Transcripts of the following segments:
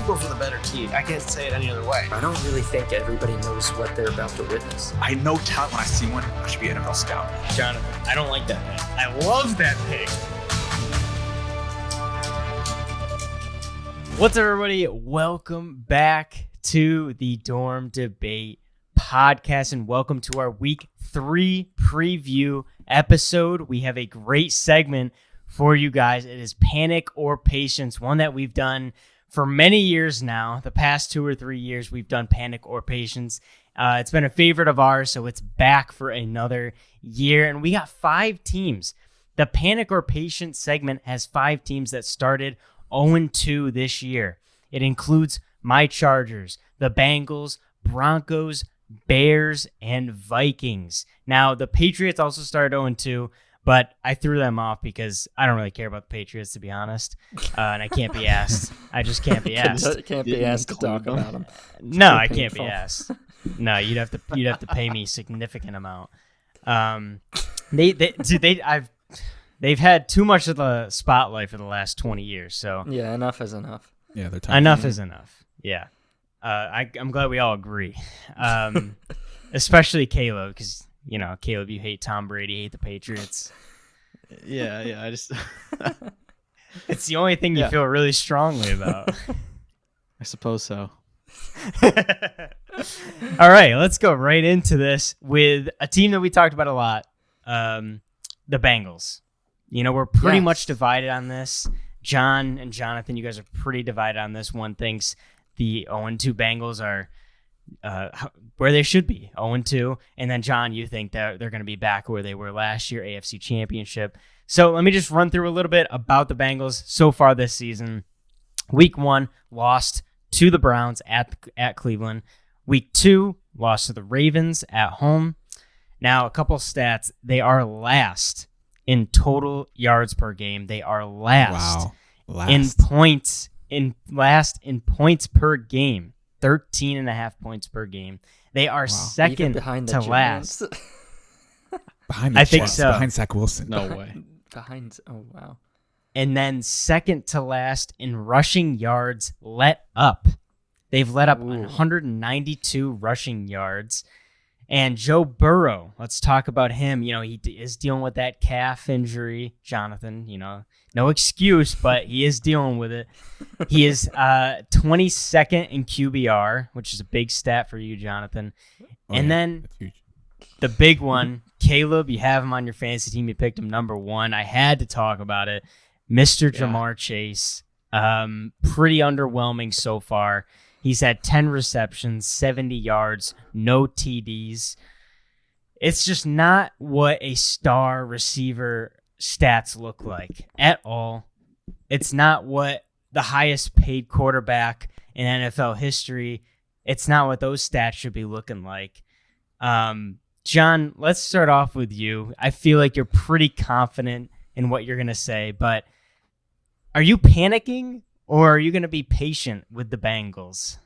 Broncos are the better team. I can't say it any other way. I don't really think everybody knows what they're about to witness. I know talent when I see one. I should be an NFL scout. Jonathan, I don't like that pick. I love that pick. What's up, everybody? Welcome back to the Dorm Debate podcast, and welcome to our Week 3 preview episode. We have a great segment for you guys. It is Panic or Patience, one that we've done for many years now. The past 2 or 3 years, we've done Panic or Patience. It's been a favorite of ours, so it's back for another year, and we got 5 teams. The Panic or Patience segment has 5 teams that started 0-2 this year. It includes my Chargers, the Bengals, Broncos, Bears, and Vikings. Now, the Patriots also started 0-2, but I threw them off because I don't really care about the Patriots, to be honest, and I can't be asked. I just can't be asked. Can't be asked to talk about them. No, I can't be asked. No, you'd have to pay me a significant amount. They've had too much of the spotlight for the last 20 years. So yeah, enough is enough. Yeah, they're enough is enough. Yeah, I'm glad we all agree, especially Caleb, because Caleb, you hate Tom Brady, you hate the Patriots. Yeah. I just it's the only thing you feel really strongly about. I suppose so. All right, let's go right into this with a team that we talked about a lot, the Bengals. We're pretty much divided on this. John and Jonathan, you guys are pretty divided on this. One thinks the 0-2 Bengals are where they should be, 0-2. And then, John, you think that they're going to be back where they were last year, AFC Championship. So let me just run through a little bit about the Bengals so far this season. Week 1, lost to the Browns at Cleveland. Week 2, lost to the Ravens at home. Now, a couple stats. They are last in total yards per game. They are last in points per game. 13.5 points per game. They are second to last. Behind the I think Jets, so. Behind Zach Wilson. No way. Oh, wow. And then second to last in rushing yards let up. They've let up 192 rushing yards. And Joe Burrow, let's talk about him. He is dealing with that calf injury, Jonathan. No excuse, but he is dealing with it. He is 22nd in QBR, which is a big stat for you, Jonathan. Then the big one, Caleb, you have him on your fantasy team. You picked him number 1. I had to talk about it. Mr. Jamar Chase, pretty underwhelming so far. He's had 10 receptions, 70 yards, no TDs. It's just not what a star receiver stats look like at all. It's not what the highest paid quarterback in NFL history, it's not what those stats should be looking like. John, let's start off with you. I feel like you're pretty confident in what you're going to say, but are you panicking? Or are you going to be patient with the Bengals?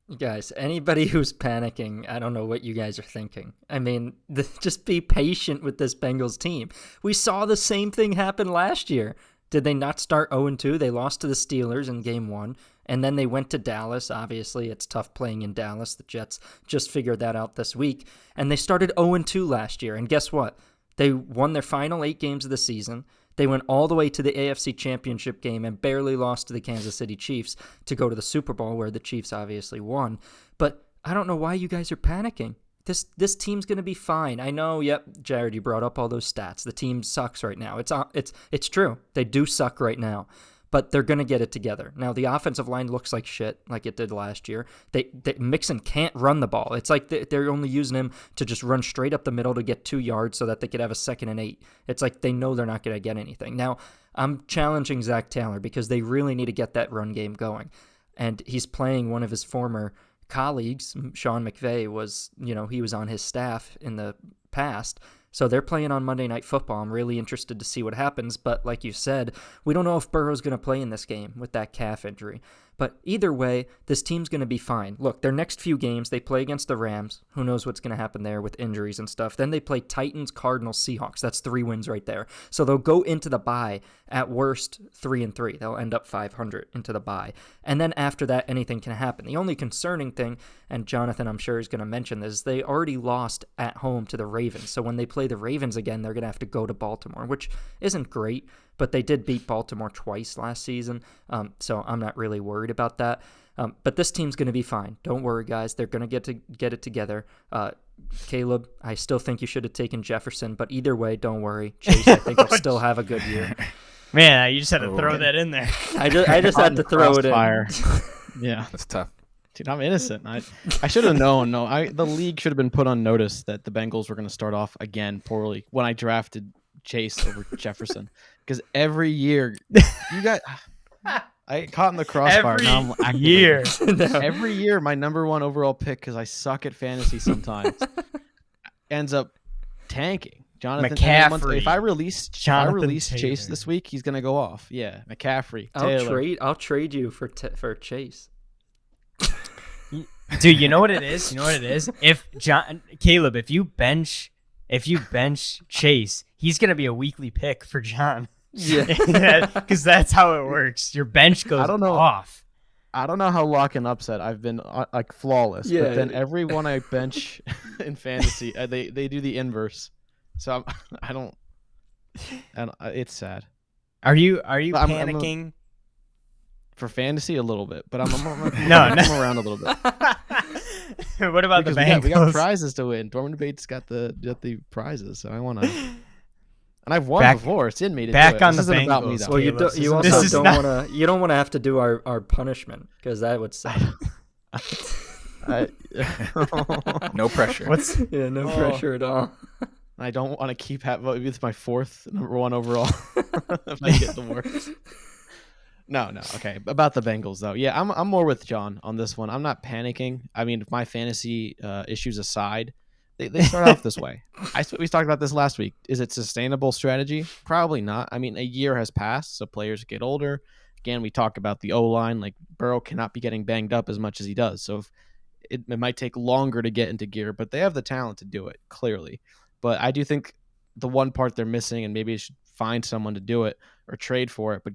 You guys, anybody who's panicking, I don't know what you guys are thinking. I mean, just be patient with this Bengals team. We saw the same thing happen last year. Did they not start 0-2? They lost to the Steelers in game 1, and then they went to Dallas. Obviously, it's tough playing in Dallas. The Jets just figured that out this week. And they started 0-2 last year, and guess what? They won their final 8 games of the season. They went all the way to the AFC Championship game and barely lost to the Kansas City Chiefs to go to the Super Bowl, where the Chiefs obviously won. But I don't know why you guys are panicking. This team's going to be fine. I know, Jared, you brought up all those stats. The team sucks right now. It's true. They do suck right now. But they're going to get it together. Now, the offensive line looks like shit, like it did last year. Mixon can't run the ball. It's like they're only using him to just run straight up the middle to get 2 yards so that they could have a 2nd and 8. It's like they know they're not going to get anything. Now, I'm challenging Zach Taylor because they really need to get that run game going. And he's playing one of his former colleagues. Sean McVay was, he was on his staff in the past. So they're playing on Monday Night Football. I'm really interested to see what happens. But like you said, we don't know if Burrow's going to play in this game with that calf injury. But either way, this team's going to be fine. Look, their next few games, they play against the Rams. Who knows what's going to happen there with injuries and stuff. Then they play Titans, Cardinals, Seahawks. That's 3 wins right there. So they'll go into the bye at worst 3-3. They'll end up 500 into the bye. And then after that, anything can happen. The only concerning thing, and Jonathan, I'm sure, is going to mention this, they already lost at home to the Ravens. So when they play the Ravens again, they're going to have to go to Baltimore, which isn't great, but they did beat Baltimore twice last season. So I'm not really worried about that. But this team's going to be fine. Don't worry, guys. They're going to get it together. Caleb, I still think you should have taken Jefferson, but either way, don't worry. Chase, I think, will still have a good year. Man, you just had to throw that in there. I just had to throw it in. Yeah, That's tough. dude, I'm innocent. I should have known. No, the league should have been put on notice that the Bengals were going to start off again poorly when I drafted Chase over Jefferson, because every year you got. I caught in the crossfire. Now I'm activating. Every year, my number 1 overall pick, because I suck at fantasy sometimes, ends up tanking. Jonathan McCaffrey. If I release Chase this week, he's gonna go off. Yeah, McCaffrey. Taylor. I'll trade you for Chase. Dude, you know what it is? If Caleb, if you bench Chase, he's gonna be a weekly pick for John. Yeah, because that's how it works. Your bench goes off. I don't know how lock and upset I've been like flawless, Yeah. but then every one I bench in fantasy, they do the inverse. So I don't. It's sad. Are you I'm panicking? For fantasy, a little bit, but I'm No. around a little bit. What about Because the Bengals? we got prizes to win. Dorman Bates got the prizes, so I want to. And I've won before. It's in me to do it. On this the isn't about me, Bengals. though. Well, you don't want to. You don't want to have to do our punishment, because that would suck. No pressure. No pressure at all. I don't want to keep maybe it's my 4th number 1 overall if I get the worst. No. Okay. About the Bengals, though. Yeah, I'm more with John on this one. I'm not panicking. I mean, my fantasy issues aside, they start off this way. We talked about this last week. Is it sustainable strategy? Probably not. I mean, a year has passed, so players get older. Again, we talked about the O-line. Like, Burrow cannot be getting banged up as much as he does. So it might take longer to get into gear, but they have the talent to do it, clearly. But I do think the one part they're missing, and maybe you should find someone to do it or trade for it, but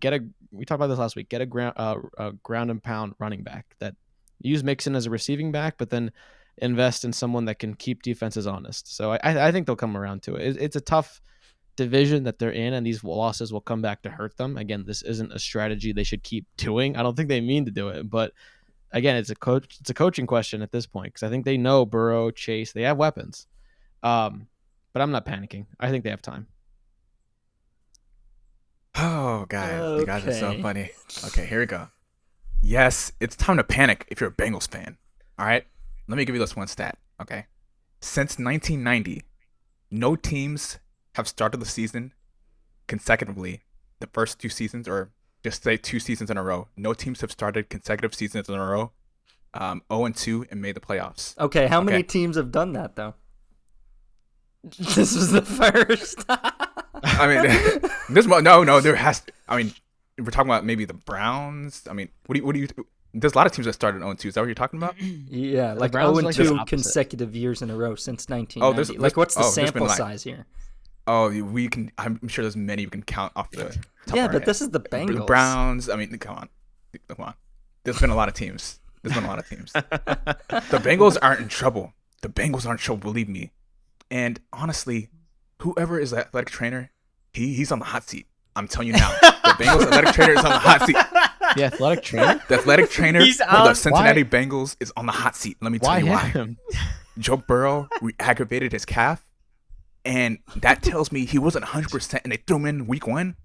we talked about this last week, get a ground and pound running back that use Mixon as a receiving back, but then invest in someone that can keep defenses honest. So I think they'll come around to it. It's a tough division that they're in, and these losses will come back to hurt them. Again, this isn't a strategy they should keep doing. I don't think they mean to do it, but again, it's a coaching question at this point, because I think they know Burrow, Chase, they have weapons. But I'm not panicking. I think they have time. Oh, guys. You guys are so funny. Okay, here we go. Yes, it's time to panic if you're a Bengals fan. All right? Let me give you this one stat, okay? Since 1990, no teams have started the season consecutively, the first 2 seasons, or just say 2 seasons in a row. No teams have started consecutive seasons in a row, 0-2, and made the playoffs. Okay, how many teams have done that, though? This was the first. I mean, there has. I mean, we're talking about maybe the Browns. I mean, what do you? There's a lot of teams that started 0-2. Is that what you're talking about? Yeah, like Browns are 0-2 like consecutive years in a row since 1990. There's what's the sample size here? Oh, we can. I'm sure there's many we can count off the top Yeah, of our but head. this is the Bengals. The Browns. I mean, come on. There's been a lot of teams. The Bengals aren't in trouble. Believe me. And honestly, whoever is the athletic trainer, he's on the hot seat. I'm telling you now. The Bengals athletic trainer is on the hot seat. The athletic trainer? The athletic trainer for the Cincinnati Bengals is on the hot seat. Let me tell you why. Him? Joe Burrow re-aggravated his calf, and that tells me he wasn't 100%, and they threw him in week 1.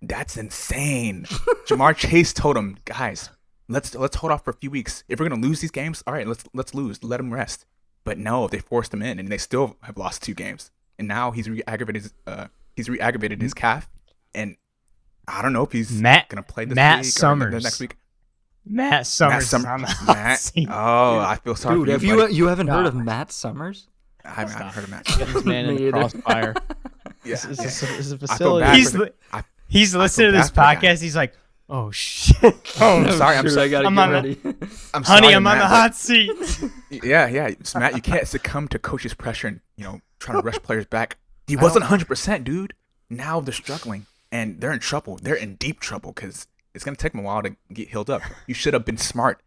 That's insane. Jamar Chase told him, guys, let's hold off for a few weeks. If we're gonna lose these games, all right, let's lose. Let him rest. But no, they forced him in, and they still have lost 2 games. And now he's re-aggravated his calf, and I don't know if he's gonna play this week or the next week. Matt Summers. is on the hot seat. Oh, I feel sorry. Dude, for you haven't heard of Matt Summers? I haven't heard of Matt. This man in the crossfire. Yeah, This is a I feel facility. bad He's listening to this bad for the guy. podcast. He's like, Oh shit! Oh, sorry. I'm Shoot, sorry. I gotta I'm get on the- ready. I'm Honey, sorry, I'm on Matt, the but- hot seat. Yeah. So, Matt, you can't succumb to coach's pressure and trying to rush players back. He wasn't 100%, dude. Now they're struggling and they're in trouble. They're in deep trouble because it's gonna take them a while to get healed up. You should have been smart,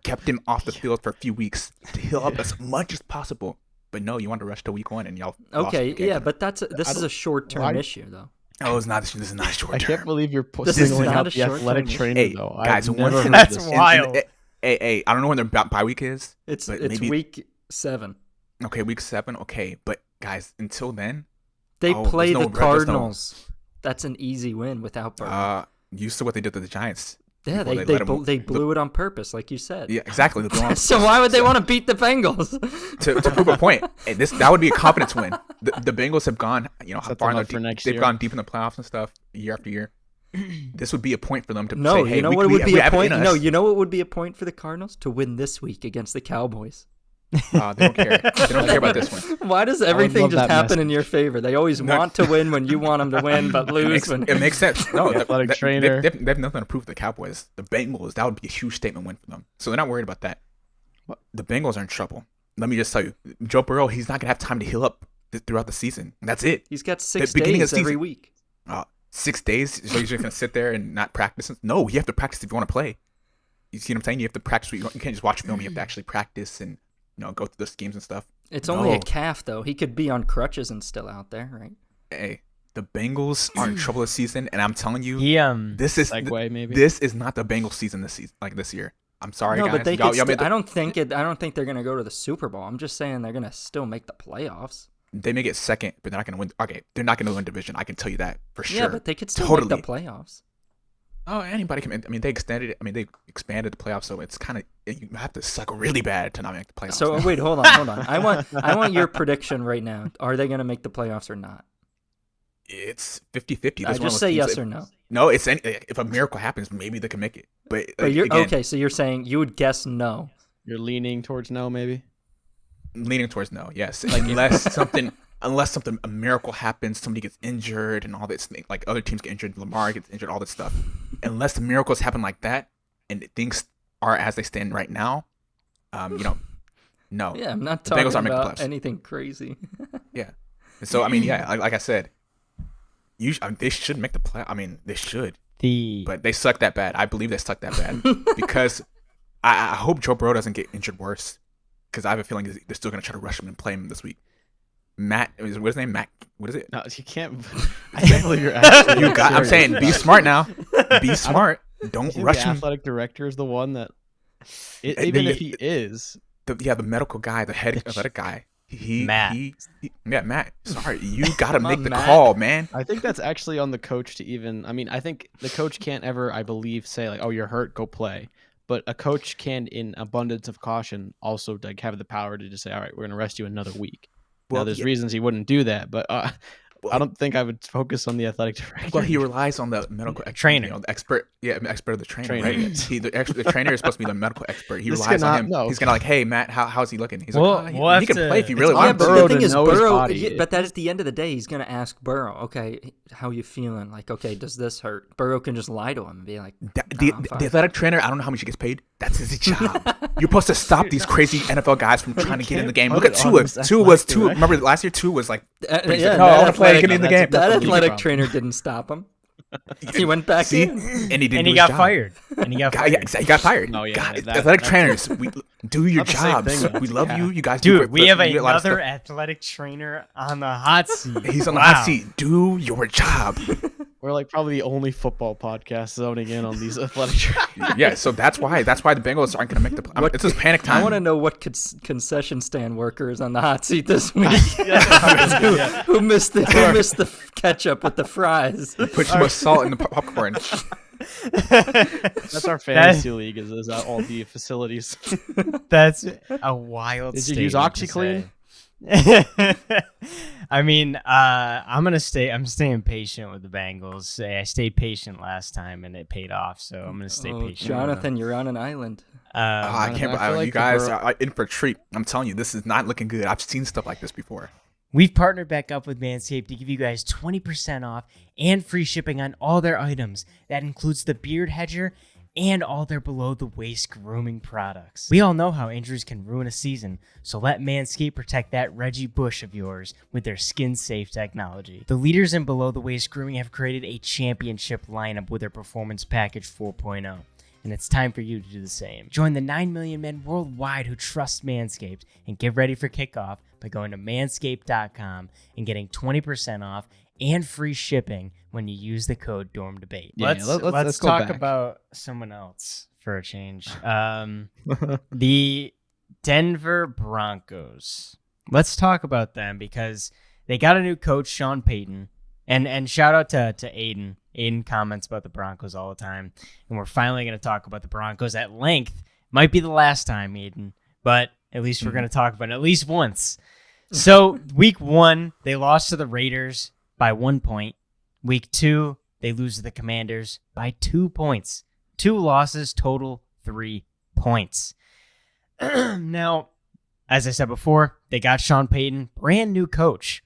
kept him off the field for a few weeks to heal up as much as possible. But no, you want to rush to week 1 and y'all. lost Okay, the game. yeah, but this is a short-term why- issue, though. Oh, it's not. This is not short I term. can't believe you're This is singling not out a the athletic short-term trainer, Hey, though. guys, I've one never thing- heard That's this. wild. Hey, I don't know when their bye week is. It's but it's maybe- week 7. Okay, week 7. Okay, but guys, until then, They Oh, play there's the no- there's no- Cardinals. That's an easy win without Burrow. you saw what they did to the Giants. Yeah, before they let 'em- they blew it on purpose, like you said. Yeah, exactly. The Browns- So why would they want to beat the Bengals? to prove a point. Hey, that would be a confidence win. The Bengals have gone, how Set far them in up the for deep, next they've year. gone deep in the playoffs and stuff year after year. This would be a point for them to No, say, hey, you know we, what we, would be we a have it point? in No, us. you know what would be a point for the Cardinals? To win this week against the Cowboys. They don't care. They don't care about this one. Why does everything love just that happen message. in your favor? They always No. want to win when you want them to win, but lose when. It makes sense. No, The athletic trainer. They have nothing to prove to the Cowboys. The Bengals, that would be a huge statement win for them. So they're not worried about that. The Bengals are in trouble. Let me just tell you, Joe Burrow, he's not gonna have time to heal up throughout the season. That's it. He's got 6 beginning of days every season. week. 6 days. So you're just gonna sit there and not practice? No, you have to practice if you want to play. You see what I'm saying? You have to practice. You can't just watch film. You have to actually practice and go through the schemes and stuff. It's only a No. calf, though. He could be on crutches and still out there, right? Hey, the Bengals are in trouble this season, and I'm telling you, He this is Segue, maybe. this is not the Bengals season this season, like this year. I'm sorry, No, guys. but they Y'all could. made the- I don't think they're gonna go to the Super Bowl. I'm just saying they're gonna still make the playoffs. They may get second, but they're not going to win. Okay, they're not going to win division. I can tell you that for sure. Yeah, but they could still Totally. make the playoffs. Oh, anybody can. I mean, they extended it. I mean, they expanded the playoffs, so it's kind of you have to suck really bad to not make the playoffs. So wait, hold on. I want your prediction right now. Are they gonna make the playoffs or not? it's 50-50. Just say yes or no. No, it's if a miracle happens, maybe they can make it. But, But you're again, okay. So you're saying you would guess no. You're leaning towards no, maybe. leaning towards no. Yes, unless something a miracle happens, somebody gets injured and all this, like other teams get injured, Lamar gets injured, all that stuff. Unless the miracles happen like that, and things are as they stand right now, no. Yeah, I'm not The Bengals talking aren't making about playoffs. anything crazy. Yeah. So I mean, yeah, like I said, they should make the play. I mean, they should, but they suck that bad. I believe they suck that bad because I hope Joe Burrow doesn't get injured worse, because I have a feeling they're still gonna try to rush him and play him this week. What's his name? Matt. What is it? No, you can't. I can't believe you're actually. I'm serious. saying, be smart now. Be smart. Don't You think rush the him. athletic director is the one that. They- Even if he is, The medical guy, the head athletic guy. Matt. Matt. Sorry, you gotta make the Matt. call, man. I think that's actually on the coach to even. I mean, I think the coach can't ever, I believe, say like, "Oh, you're hurt, go play." But a coach can, in abundance of caution, also like have the power to just say, "All right, we're gonna rest you another week." Now, Well, there's yeah. reasons he wouldn't do that, but Well, I don't think I would focus on the athletic director. Well, he relies on the medical Trainer. the expert. Yeah, expert of the trainer. Trainer, Right? yes. The trainer is supposed to be the medical expert. He This relies on cannot- him. no. He's gonna like, hey Matt, how's he looking? He's Well, like, we'll have he can to- play if he it's really on Yeah, wants but to. Burrow the thing to is, know his Burrow. body. But that at the end of the day, he's gonna ask Burrow, okay, how you feeling? Like, okay, does this hurt? Burrow can just lie to him and be like, The I'm fine. athletic trainer, I don't know how much he gets paid. That's his job. You're supposed to stop these crazy NFL guys from trying to get in the game. can't Look at put it on Tua. this Tua was athletic Tua. director. Remember last year, Tua was like, yeah, no, I that want to play, athletic- get in the that's game. That That's a league athletic problem. trainer didn't stop him. He went back See, in. and he didn't. and do he his got job. fired. And he got Guy- fired. yeah, exactly, he got fired. No, yeah, God, that- athletic that's- trainers, we do your Not the same jobs. thing, though. We love Yeah. you. You guys do Dude, great, we but have you get a lot of another stuff. athletic trainer on the hot seat. He's on the Wow. hot seat. Do your job. We're like probably the only football podcast zoning in on these athletic trainers. Yeah, so that's why the Bengals aren't going to make the. I mean, it's just panic time. I want to know what concession stand worker is on the hot seat this week. who missed the ketchup with the fries? Put too much salt in the popcorn. That's our fantasy league. Is that all the facilities? That's a wild. Did you use statement to OxyClean? say. I mean, I'm staying patient with the Bengals. I stayed patient last time, and it paid off. So I'm gonna stay Oh, patient. Jonathan, you're on an island. I can't. I feel like You the guys Bur- are in for a treat. I'm telling you, this is not looking good. I've seen stuff like this before. We've partnered back up with Manscaped to give you guys 20% off and free shipping on all their items. That includes the Beard Hedger and all their below-the-waist grooming products. We all know how injuries can ruin a season, so let Manscaped protect that Reggie Bush of yours with their skin-safe technology. The leaders in below-the-waist grooming have created a championship lineup with their Performance Package 4.0. And it's time for you to do the same. Join the 9 million men worldwide who trust Manscaped and get ready for kickoff by going to manscaped.com and getting 20% off and free shipping when you use the code DormDebate. Yeah, Let's go talk back. about someone else for a change. The Denver Broncos. Let's talk about them because they got a new coach, Sean Payton. And shout out to Aiden. Aiden comments about the Broncos all the time. And we're finally going to talk about the Broncos at length. Might be the last time, Aiden, but at least we're going to talk about it at least once. So week 1, they lost to the Raiders by 1 point. Week 2, they lose to the Commanders by 2 points. 2 losses, total 3 points. Now, as I said before, they got Sean Payton, brand new coach.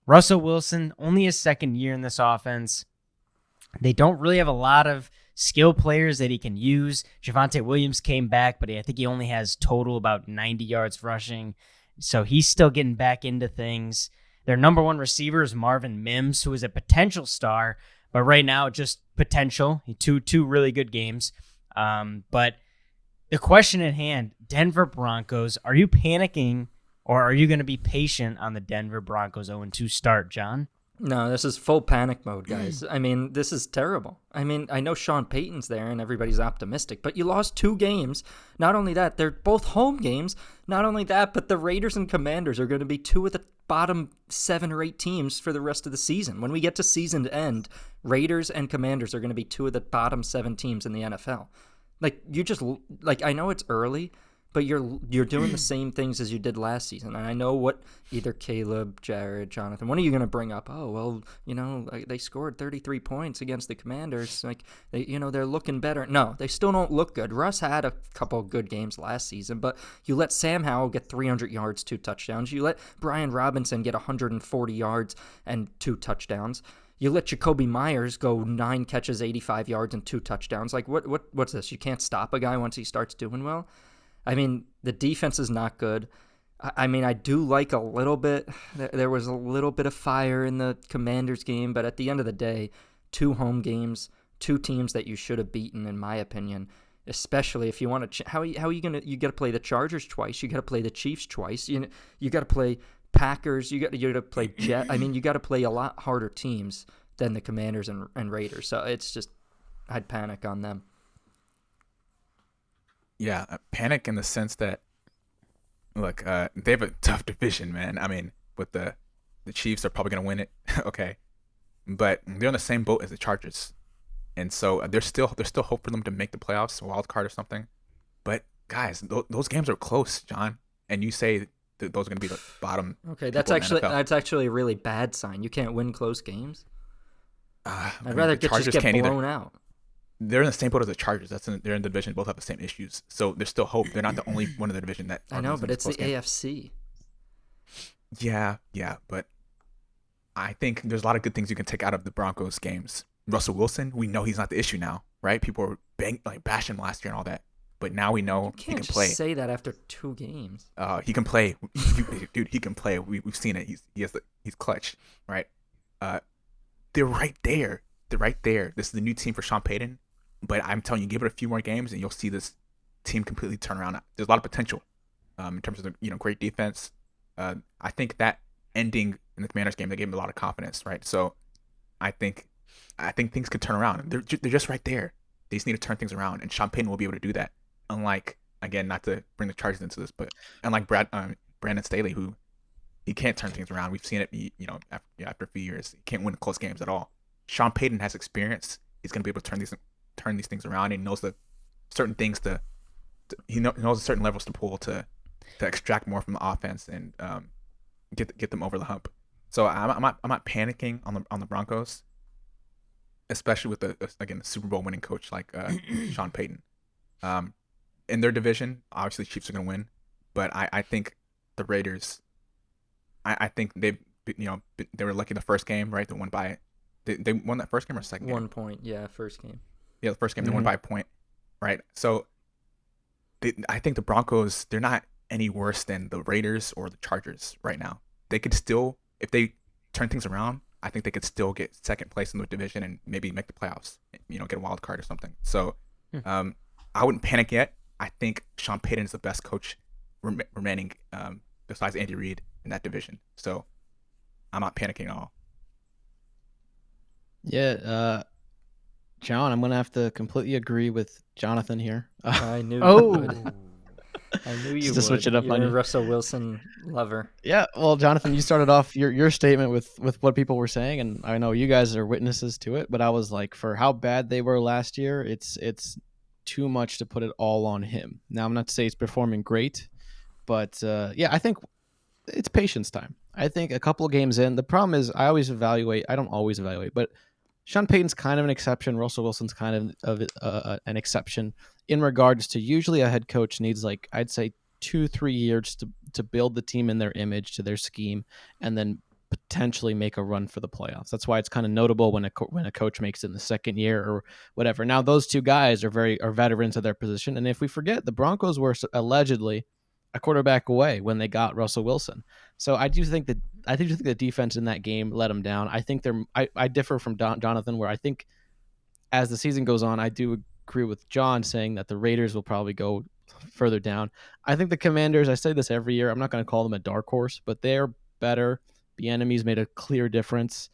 Russell Wilson, only his second year in this offense. They don't really have a lot of skill players that he can use. Javonte Williams came back, but I think he only has total about 90 yards rushing. So he's still getting back into things. Their number 1 receiver is Marvin Mims, who is a potential star, but right now just potential. Two really good games. But the question at hand, Denver Broncos, are you panicking or are you going to be patient on the Denver Broncos 0-2 start, John? No, this is full panic mode, guys. I mean, this is terrible. I mean, I know Sean Payton's there and everybody's optimistic, but you lost 2 games. Not only that, they're both home games. Not only that, but the Raiders and Commanders are going to be 2 of the bottom 7 or 8 teams for the rest of the season. When we get to season end, Raiders and Commanders are going to be 2 of the bottom 7 teams in the NFL. I know it's early, but you're doing the same things as you did last season. And I know what either Caleb, Jared, Jonathan, when are you going to bring up? Oh, well, they scored 33 points against the Commanders. They're looking better. No, they still don't look good. Russ had a couple of good games last season, but you let Sam Howell get 300 yards, 2 touchdowns. You let Brian Robinson get 140 yards and 2 touchdowns. You let Jacoby Myers go 9 catches, 85 yards, and 2 touchdowns. What's this? You can't stop a guy once he starts doing well? I mean, the defense is not good. I mean, I do like a little bit. There was a little bit of fire in the Commanders game, but at the end of the day, 2 home games, 2 teams that you should have beaten, in my opinion. Especially if you want to. How are you gonna? You got to play the Chargers twice. You got to play the Chiefs twice. You got to play Packers. You got to play Jet. I mean, you got to play a lot harder teams than the Commanders and Raiders. So it's just, I'd panic on them. Yeah, panic in the sense that, look, they have a tough division, man. I mean, with the Chiefs are probably going to win it, okay, but they're on the same boat as the Chargers, and so there's still hope for them to make the playoffs, wild card or something. But guys, those games are close, John, and you say that those are going to be the bottom. Okay, that's actually a really bad sign. You can't win close games. I'd rather just get blown out. They're in the same boat as the Chargers. They're in the division. Both have the same issues. So there's still hope. They're not the only one in the division that. I know, but it's the AFC. Yeah, but I think there's a lot of good things you can take out of the Broncos games. Russell Wilson, we know he's not the issue now, right? People were bashing him last year and all that, but now we know he can play. You can't say that after 2 games. He can play, dude. He can play. We've seen it. He's clutch, right? They're right there. This is the new team for Sean Payton. But I'm telling you, give it a few more games and you'll see this team completely turn around. There's a lot of potential in terms of great defense. I think that ending in the Commanders game, they gave him a lot of confidence, right? So I think things could turn around. They're just right there. They just need to turn things around, and Sean Payton will be able to do that. Unlike, again, not to bring the Chargers into this, but unlike Brandon Staley, who he can't turn things around. We've seen it, after a few years, he can't win close games at all. Sean Payton has experience. He's going to be able to turn these things around. He knows the certain things he knows the certain levels to pull to extract more from the offense and get them over the hump. So I'm not panicking on the Broncos, especially with the Super Bowl winning coach like Sean Payton. In their division, obviously the Chiefs are going to win, but I think the Raiders. I think they were lucky the first game, right? They won by, they won that first game or second game? 1 point, yeah, first game. Yeah, the first game they won by a point, right? So I think the Broncos, they're not any worse than the Raiders or the Chargers right now. They could still, if they turn things around, I think they could still get second place in the division and maybe make the playoffs, get a wild card or something. So I wouldn't panic yet. I think Sean Payton is the best coach remaining besides Andy Reid in that division. So I'm not panicking at all. Yeah, John, I'm going to have to completely agree with Jonathan here. I knew you Oh, would. I knew you Just to would. switch it up You're on a you. Russell Wilson lover. Yeah, well, Jonathan, you started off your statement with what people were saying, and I know you guys are witnesses to it. But I was like, for how bad they were last year, it's too much to put it all on him. Now, I'm not to say he's performing great, but yeah, I think it's patience time. I think a couple of games in, the problem is I don't always evaluate, but Sean Payton's kind of an exception. Russell Wilson's kind of an exception in regards to usually a head coach needs, like, I'd say 2-3 years to build the team in their image, to their scheme, and then potentially make a run for the playoffs. That's why it's kind of notable when a coach makes it in the second year or whatever. Now, those two guys are veterans of their position, and if we forget, the Broncos were allegedly a quarterback away when they got Russell Wilson. So I do think the defense in that game let them down. I think I differ from Jonathan, where I think as the season goes on, I do agree with John saying that the Raiders will probably go further down. I think the Commanders, I say this every year, I'm not going to call them a dark horse, but they're better. The enemies made a clear difference,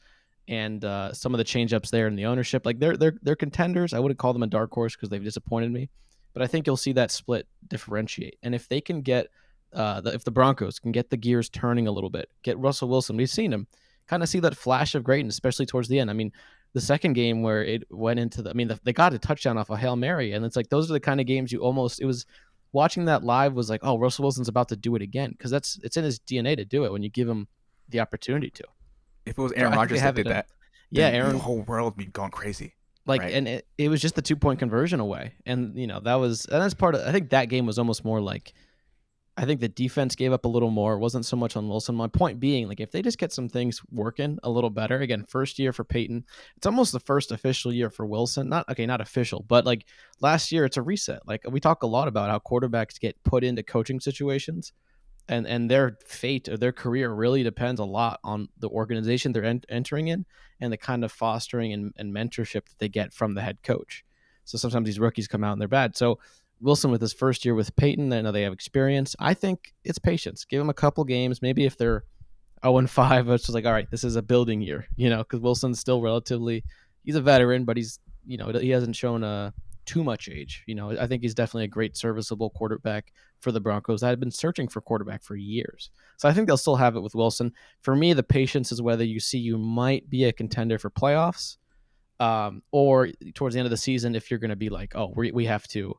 and some of the change-ups there in the ownership, like they're contenders. I wouldn't call them a dark horse because they've disappointed me, but I think you'll see that split differentiate. And if they can get if the Broncos can get the gears turning a little bit, get Russell Wilson, we've seen him kind of see that flash of greatness, especially towards the end. I mean, the second game where it went into they got a touchdown off a Hail Mary, and it's like those are the kind of games it was watching that live was like, oh, Russell Wilson's about to do it again, because it's in his DNA to do it when you give him the opportunity to. If it was Aaron Rodgers that did that, yeah, then Aaron, the whole world would be going crazy. like, right? And it was just the 2-point conversion away, and that's part of. I think that game was almost more like, I think the defense gave up a little more. It wasn't so much on Wilson. My point being, like, if they just get some things working a little better, again, first year for Peyton, it's almost the first official year for Wilson. Not official, but like last year, it's a reset. Like, we talk a lot about how quarterbacks get put into coaching situations, and their fate or their career really depends a lot on the organization they're entering in and the kind of fostering and mentorship that they get from the head coach. So sometimes these rookies come out and they're bad. So Wilson, with his first year with Peyton, I know they have experience. I think it's patience. Give them a couple games. Maybe if they're 0-5, it's just like, all right, this is a building year, because Wilson's still he's a veteran, but he's, he hasn't shown too much age. I think he's definitely a great serviceable quarterback for the Broncos. I had been searching for quarterback for years. So I think they'll still have it with Wilson. For me, the patience is whether you might be a contender for playoffs, or towards the end of the season, if you're going to be like, oh, we have to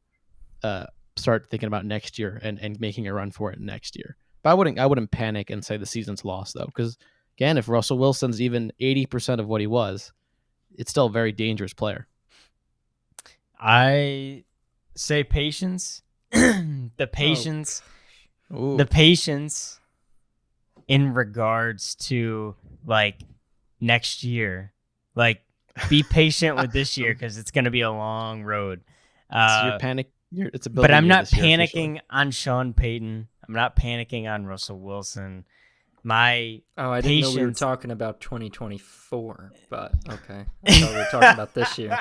start thinking about next year and making a run for it next year. But I wouldn't panic and say the season's lost, though, because again, if Russell Wilson's even 80% of what he was, it's still a very dangerous player. I say patience. The patience in regards to, like, next year, like, be patient with this year because it's going to be a long road. So you're panic. It's a but I'm not panicking panicking on Sean Payton. I'm not panicking on Russell Wilson. I didn't know we were talking about 2024, but okay. I thought we were talking about this year.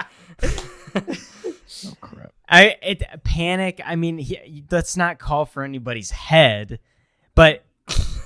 Oh crap! Panic. I mean, let's not call for anybody's head, but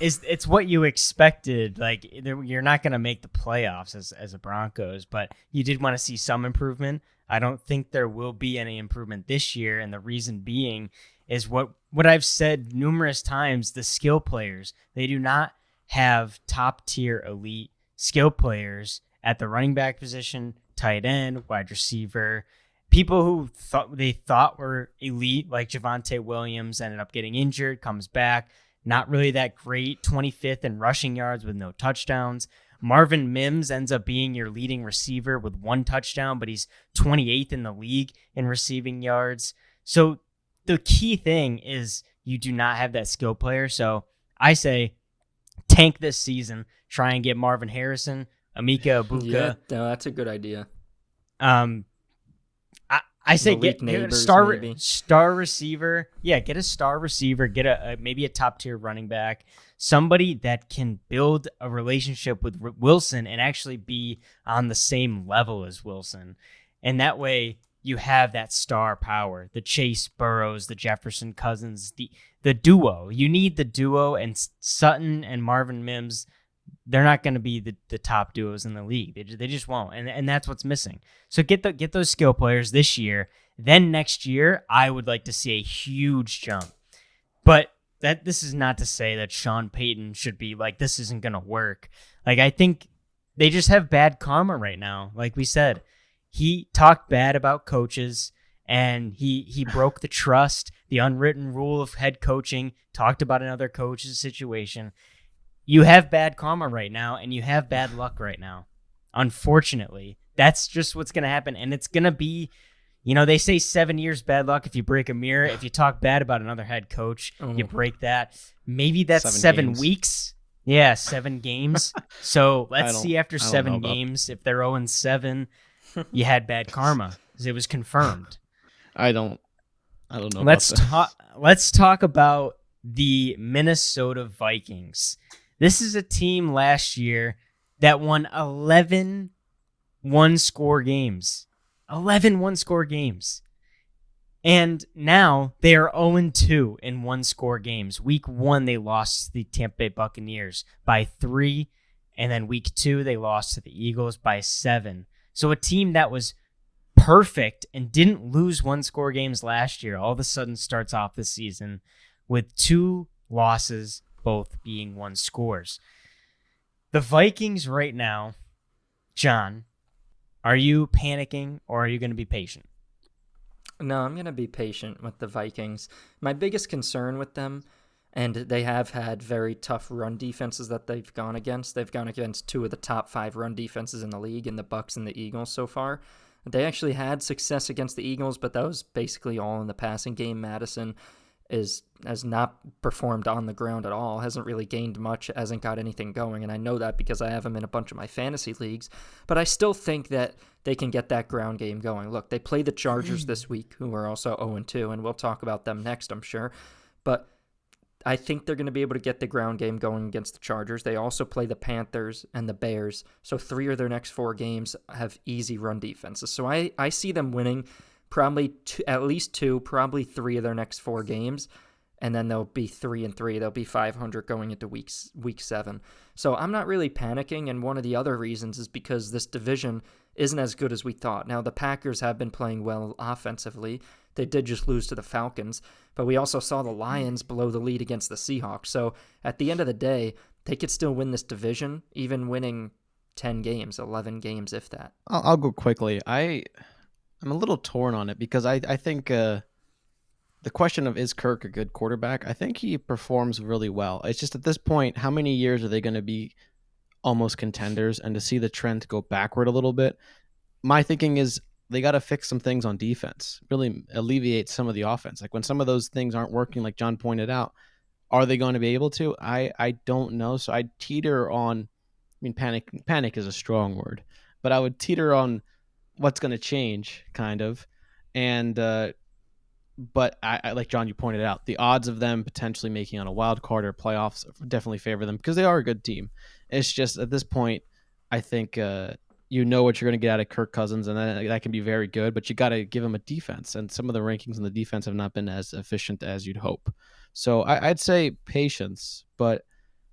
it's what you expected. Like, you're not going to make the playoffs as a Broncos, but you did want to see some improvement. I don't think there will be any improvement this year, and the reason being is what I've said numerous times: the skill players. They do not have top-tier elite skill players at the running back position, tight end, wide receiver. People who thought were elite, like Javonte Williams, ended up getting injured, comes back. Not really that great, 25th in rushing yards with no touchdowns. Marvin Mims ends up being your leading receiver with 1 touchdown, but he's 28th in the league in receiving yards. So the key thing is you do not have that skill player. So I say tank this season, try and get Marvin Harrison, Amika Ibuka. Yeah, no, that's a good idea. I say Malik get a Neighbors, star maybe. star receiver. Yeah, get a star receiver. Get maybe a top tier running back. Somebody that can build a relationship with Wilson and actually be on the same level as Wilson, and that way you have that star power. The Chase Burrows, the Jefferson Cousins, the duo. You need the duo, and Sutton and Marvin Mims. They're not going to be the top duos in the league. They just won't, and that's what's missing. So get those skill players this year. Then next year, I would like to see a huge jump. But this is not to say that Sean Payton should be like, this isn't going to work. Like, I think they just have bad karma right now. Like we said, he talked bad about coaches, and he broke the trust, the unwritten rule of head coaching, talked about another coach's situation. You have bad karma right now, and you have bad luck right now. Unfortunately, that's just what's going to happen. And it's going to be, they say 7 years bad luck if you break a mirror. If you talk bad about another head coach, you break that. Maybe that's 7 weeks. Yeah, 7 games. So let's see after 7 games, if they're 0-7, you had bad karma, because it was confirmed. I don't know. Let's talk about the Minnesota Vikings. This is a team last year that won 11 one-score games. 11 one-score games. And now they are 0-2 in one-score games. Week 1, they lost to the Tampa Bay Buccaneers by 3. And then week 2, they lost to the Eagles by 7. So a team that was perfect and didn't lose one-score games last year all of a sudden starts off the season with 2 losses, both being 1 scores. The Vikings right now, John, are you panicking or are you going to be patient? No, I'm going to be patient with the Vikings. My biggest concern with them, and they have had very tough run defenses that they've gone against. They've gone against 2 of the top 5 run defenses in the league, in the Bucs and the Eagles so far. They actually had success against the Eagles, but that was basically all in the passing game. Madison has not performed on the ground at all, hasn't really gained much, hasn't got anything going, and I know that because I have him in a bunch of my fantasy leagues, but I still think that they can get that ground game going. Look, they play the Chargers this week, who are also 0-2, and we'll talk about them next, I'm sure, but I think they're going to be able to get the ground game going against the Chargers. They also play the Panthers and the Bears, so 3 of their next 4 games have easy run defenses, so I see them winning probably at least 2, probably 3 of their next 4 games, and then they'll be 3-3. They'll be 500 going into week 7. So I'm not really panicking, and one of the other reasons is because this division isn't as good as we thought. Now, the Packers have been playing well offensively. They did just lose to the Falcons, but we also saw the Lions blow the lead against the Seahawks. So at the end of the day, they could still win this division, even winning 10 games, 11 games, if that. I'll go quickly. I'm a little torn on it because I think the question of is Kirk a good quarterback, I think he performs really well. It's just at this point, how many years are they going to be almost contenders? And to see the trend go backward a little bit, my thinking is they got to fix some things on defense, really alleviate some of the offense. Like when some of those things aren't working, like John pointed out, are they going to be able to? I don't know. So I teeter on, panic is a strong word, but I would teeter on what's going to change, kind of. And but I like John, you pointed out, the odds of them potentially making on a wild card or playoffs definitely favor them because they are a good team. It's just at this point, I think what you're going to get out of Kirk Cousins, and that can be very good, but you got to give him a defense. And some of the rankings in the defense have not been as efficient as you'd hope. So I'd say patience, but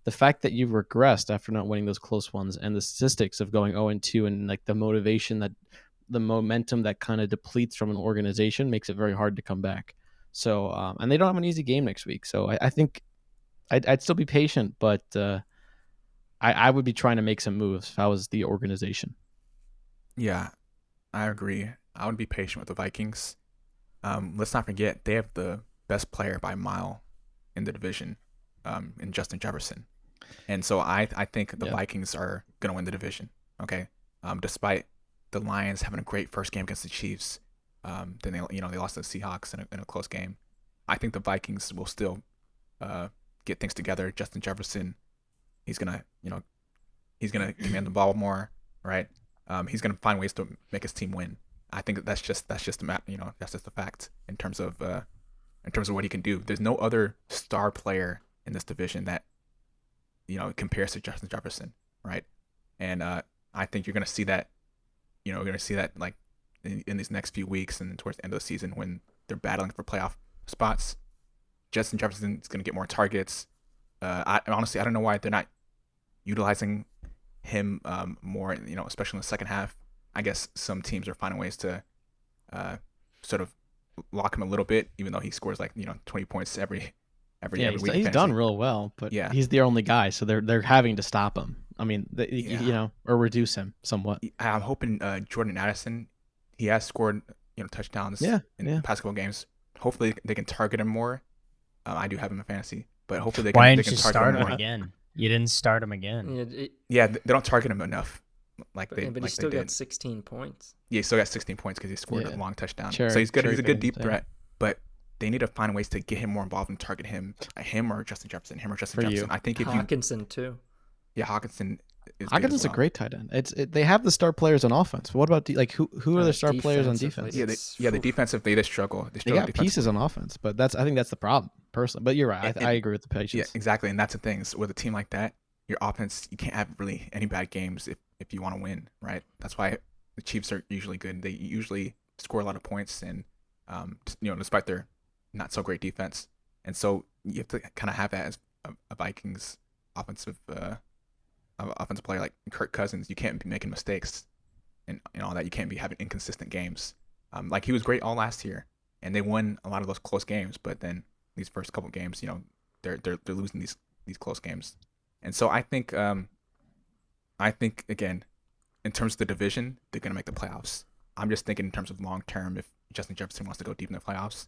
the fact that you've regressed after not winning those close ones and the statistics of going 0-2 and like the momentum that kind of depletes from an organization makes it very hard to come back. So, and they don't have an easy game next week. So I think I'd still be patient, but I would be trying to make some moves if I was the organization. Yeah, I agree. I would be patient with the Vikings. Let's not forget, they have the best player by a mile in the division, in Justin Jefferson. And so I think the Vikings are going to win the division, okay? Despite the Lions having a great first game against the Chiefs, then they lost to the Seahawks in a close game. I think the Vikings will still get things together. Justin Jefferson He's gonna command the ball more, right? He's gonna find ways to make his team win. I think that's just the that's just the fact in terms of what he can do. There's no other star player in this division that compares to Justin Jefferson, right? And I think you're gonna see that, like in these next few weeks and towards the end of the season when they're battling for playoff spots. Justin Jefferson is gonna get more targets. I don't know why they're not utilizing him more, especially in the second half. I guess some teams are finding ways to sort of lock him a little bit, even though he scores 20 points every week. He's done real well, but he's the only guy, so they're having to stop him. I mean, or reduce him somewhat. I'm hoping Jordan Addison, he has scored touchdowns in the past couple games. Hopefully they can target him more. I do have him in fantasy, but hopefully they can. Why they didn't can you target start him him more. again? You didn't start him again. Yeah, they don't target him enough. But he still got 16 points. Yeah, he still got 16 points because he scored a long touchdown. Sure, so he's good. He's a good deep thing. threat, but they need to find ways to get him more involved and target him or Justin Jefferson. I think if Hawkinson too. Yeah, Hawkinson's a great tight end. They have the star players on offense. But what about who are the star players on defense? The defensive they struggle. They got pieces on offense, but I think that's the problem personally. But you're right. I agree with the patience. Yeah, exactly. And that's the thing. With a team like that, your offense, you can't have really any bad games if you want to win, right? That's why the Chiefs are usually good. They usually score a lot of points, and despite their not so great defense. And so you have to kind of have that as a Vikings offensive player like Kirk Cousins. You can't be making mistakes and all that. You can't be having inconsistent games. Like he was great all last year, and they won a lot of those close games. But then these first couple games, they're losing these close games. And so I think again, in terms of the division, they're gonna make the playoffs. I'm just thinking in terms of long term. If Justin Jefferson wants to go deep in the playoffs,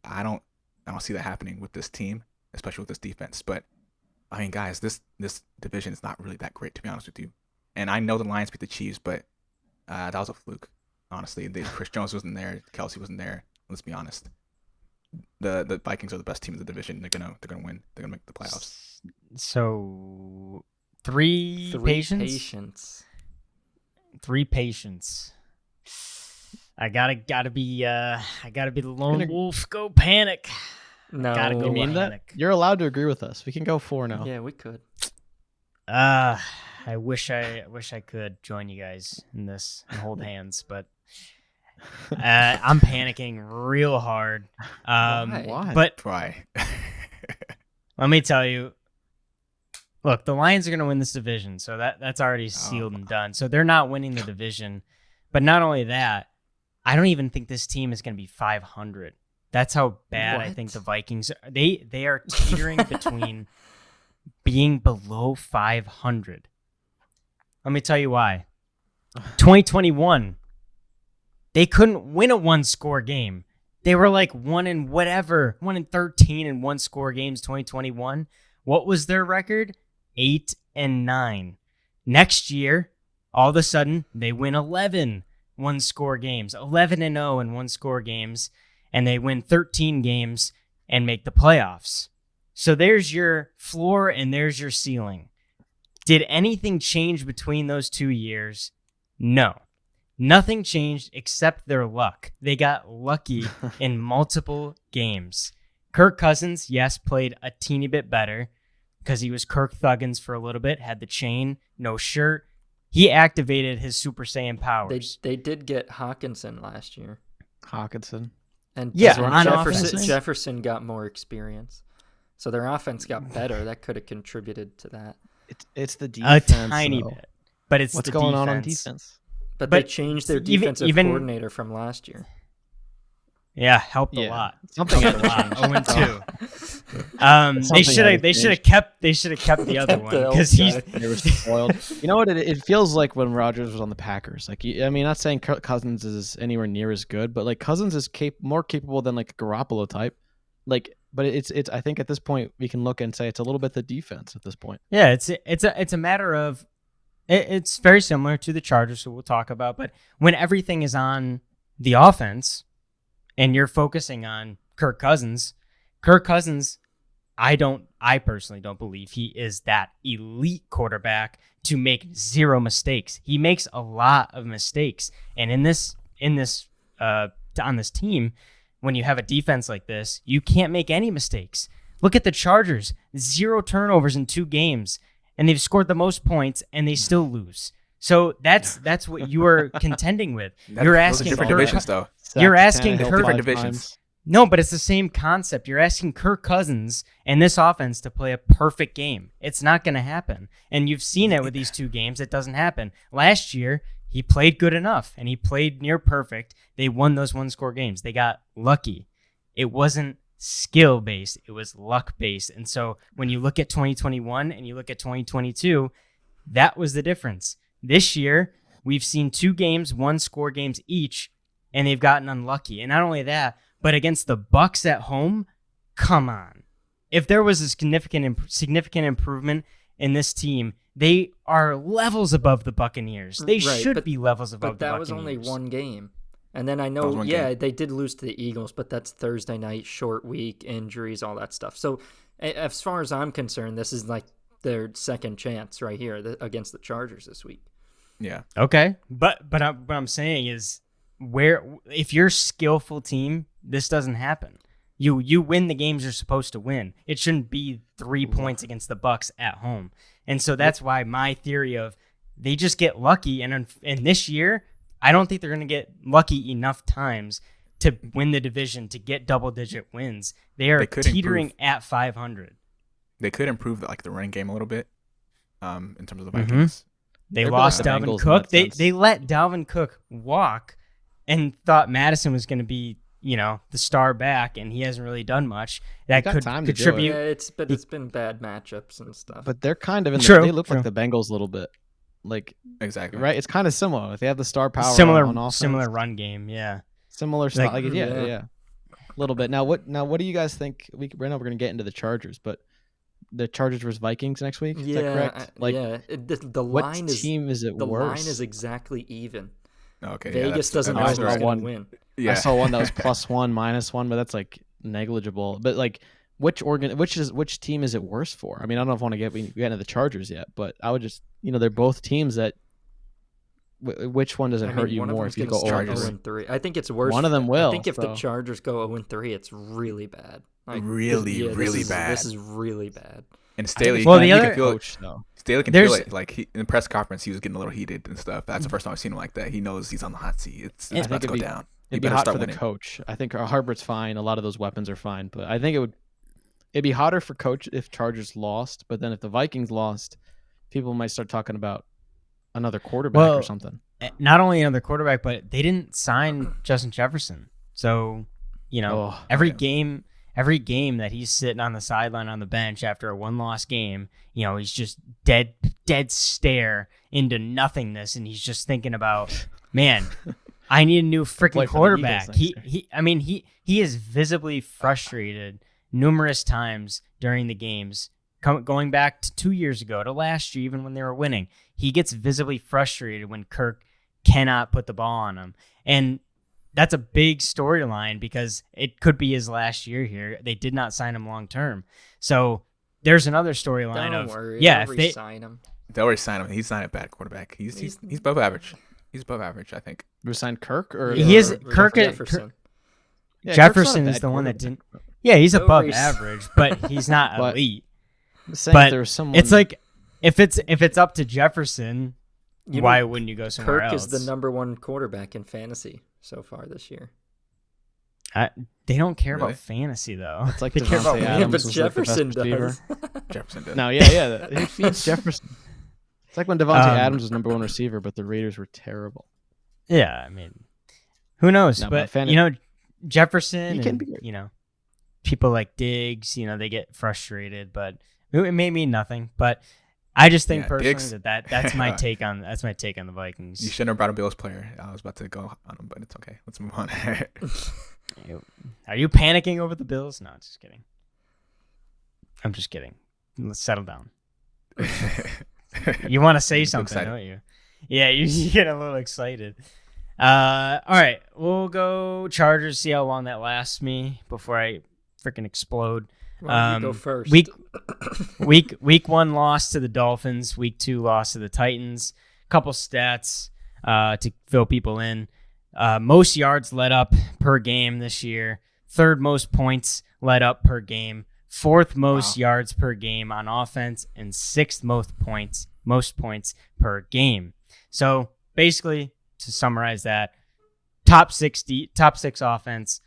I don't see that happening with this team, especially with this defense. But I mean, guys, this division is not really that great, to be honest with you. And I know the Lions beat the Chiefs, but that was a fluke. Honestly, Chris Jones wasn't there, Kelsey wasn't there. Let's be honest. The Vikings are the best team in the division. They're gonna win. They're gonna make the playoffs. So three patients. I gotta be the lone wolf. Go panic. No, gotta go mean panic. You're allowed to agree with us. We can go 4-0. Yeah, we could. I wish I could join you guys in this and hold hands, but I'm panicking real hard. Why? But Why? let me tell you. Look, the Lions are going to win this division, so that's already sealed and done. So they're not winning the division. But not only that, I don't even think this team is going to be 500. That's how bad I think the Vikings are. They are teetering between being below 500. Let me tell you why. 2021, they couldn't win a one-score game. They were like 1 in 13 in one-score games 2021. What was their record? 8-9. Next year, all of a sudden, they win 11 one-score games, 11-0 in one-score games, and they win 13 games and make the playoffs. So there's your floor and there's your ceiling. Did anything change between those 2 years? No. Nothing changed except their luck. They got lucky in multiple games. Kirk Cousins, yes, played a teeny bit better because he was Kirk Thuggins for a little bit, had the chain, no shirt. He activated his Super Saiyan powers. They did get Hawkinson last year. Hawkinson. And on Jefferson got more experience. So their offense got better. That could have contributed to that. It's the defense. A tiny bit. But it's what's the going defense. on defense. But they changed their defensive coordinator from last year. Yeah, helped a lot. Something helped a lot. 0-2. They should have kept the other one because they were spoiled. You know what? It feels like when Rodgers was on the Packers. Like, I mean, not saying Cousins is anywhere near as good, but like Cousins is more capable than like a Garoppolo type. Like, but it's. I think at this point we can look and say it's a little bit the defense at this point. Yeah, it's a matter of. It's very similar to the Chargers, who we'll talk about. But when everything is on the offense, and you're focusing on Kirk Cousins I personally don't believe he is that elite quarterback to make zero mistakes. He makes a lot of mistakes. And on this team, when you have a defense like this, you can't make any mistakes. Look at the Chargers, 0 turnovers in 2 games, and they've scored the most points and they still lose. So that's what you are contending with. You're asking different divisions though. You're asking Kirk different divisions. No, but it's the same concept. You're asking Kirk Cousins and this offense to play a perfect game. It's not going to happen. And you've seen it with these 2 games. It doesn't happen. Last year, he played good enough, and he played near perfect. They won those 1-score games. They got lucky. It wasn't skill-based. It was luck-based. And so when you look at 2021 and you look at 2022, that was the difference. This year, we've seen 2 games, 1-score games each, and they've gotten unlucky. And not only that, but against the Bucs at home, come on. If there was a significant improvement in this team, they are levels above the Buccaneers. They should be levels above the Buccaneers. But that was only one game. And then I know, they did lose to the Eagles, but that's Thursday night, short week, injuries, all that stuff. So as far as I'm concerned, this is like their second chance right here against the Chargers this week. Yeah. Okay. But what I'm saying is, if you're a skillful team, this doesn't happen. You win the games you're supposed to win. It shouldn't be 3 points against the Bucs at home. And so that's why my theory of they just get lucky. And this year, I don't think they're going to get lucky enough times to win the division, to get double-digit wins. They are teetering at 500. They could improve the running game a little bit in terms of the Vikings. They lost Dalvin Cook. They let Dalvin Cook walk and thought Madison was going to be, the star back, and he hasn't really done much. That could contribute. Yeah, it's been bad matchups and stuff. But they're kind of True, they look like the Bengals a little bit. Exactly. Right? It's kind of similar. If they have the star power on offense. Similar run game, yeah. Similar style. Yeah. A little bit. Now what do you guys think? Right now we're going to get into the Chargers, but the Chargers versus Vikings next week? Is that correct? The line is team is it the worse? line is exactly even. Okay. Vegas doesn't know who's going to win. Yeah. I saw one that was +1, -1, but that's negligible. But which team is it worse for? I mean, I don't know if I want to get into the Chargers yet, but I would just they're both teams that. Which one does it hurt you more if you go 0-3? I think it's worse. One of them will. I think if the Chargers go 0-3, it's really bad. Really bad. This is really bad. And Staley, the other coach, Staley can feel it. In the press conference, he was getting a little heated and stuff. That's the first time I've seen him like that. He knows he's on the hot seat. It's about to go down. It'd be hot for the coach. I think Harbert's fine. A lot of those weapons are fine, but I think it'd be hotter for coach if Chargers lost. But then if the Vikings lost, people might start talking about another quarterback or something. Not only another quarterback, but they didn't sign Justin Jefferson. So, every game that he's sitting on the sideline on the bench after a 1-loss game, he's just dead stare into nothingness, and he's just thinking about, man, I need a new freaking quarterback. He is visibly frustrated numerous times during the games. Going back to 2 years ago, to last year, even when they were winning, he gets visibly frustrated when Kirk cannot put the ball on him. And that's a big storyline because it could be his last year here. They did not sign him long term. So there's another storyline if they sign him. They already signed him. He's not a bad quarterback. He's above average. He's above average, I think. We signed Kirk or he is Kirk. Jefferson. Jefferson is the one that didn't. Yeah, he's above average, but he's not elite. But there was someone. It's like if it's up to Jefferson, why wouldn't you go somewhere Kirk else? Kirk is the #1 quarterback in fantasy so far this year. They don't care about fantasy though. It's like they care about Adams but Jefferson does. Jefferson does. No, yeah. He feeds Jefferson. It's like when Devontae Adams was #1 receiver, but the Raiders were terrible. Yeah, I mean, who knows? No, but Jefferson, people like Diggs, they get frustrated, but it may mean nothing. But I just think personally Diggs. that's my take on the Vikings. You shouldn't have brought a Bills player. I was about to go on him, but it's okay. Let's move on. Are you panicking over the Bills? No, just kidding. I'm just kidding. Let's settle down. You want to say something, don't you? Yeah, you get a little excited. All right, we'll go Chargers, see how long that lasts me before I freaking explode. Well, you go first. Week 1 loss to the Dolphins. Week 2 loss to the Titans. Couple stats to fill people in. Most yards let up per game this year. 3rd most points let up per game. 4th most yards per game on offense, and 6th most points per game. So basically, to summarize that, top 6 offense,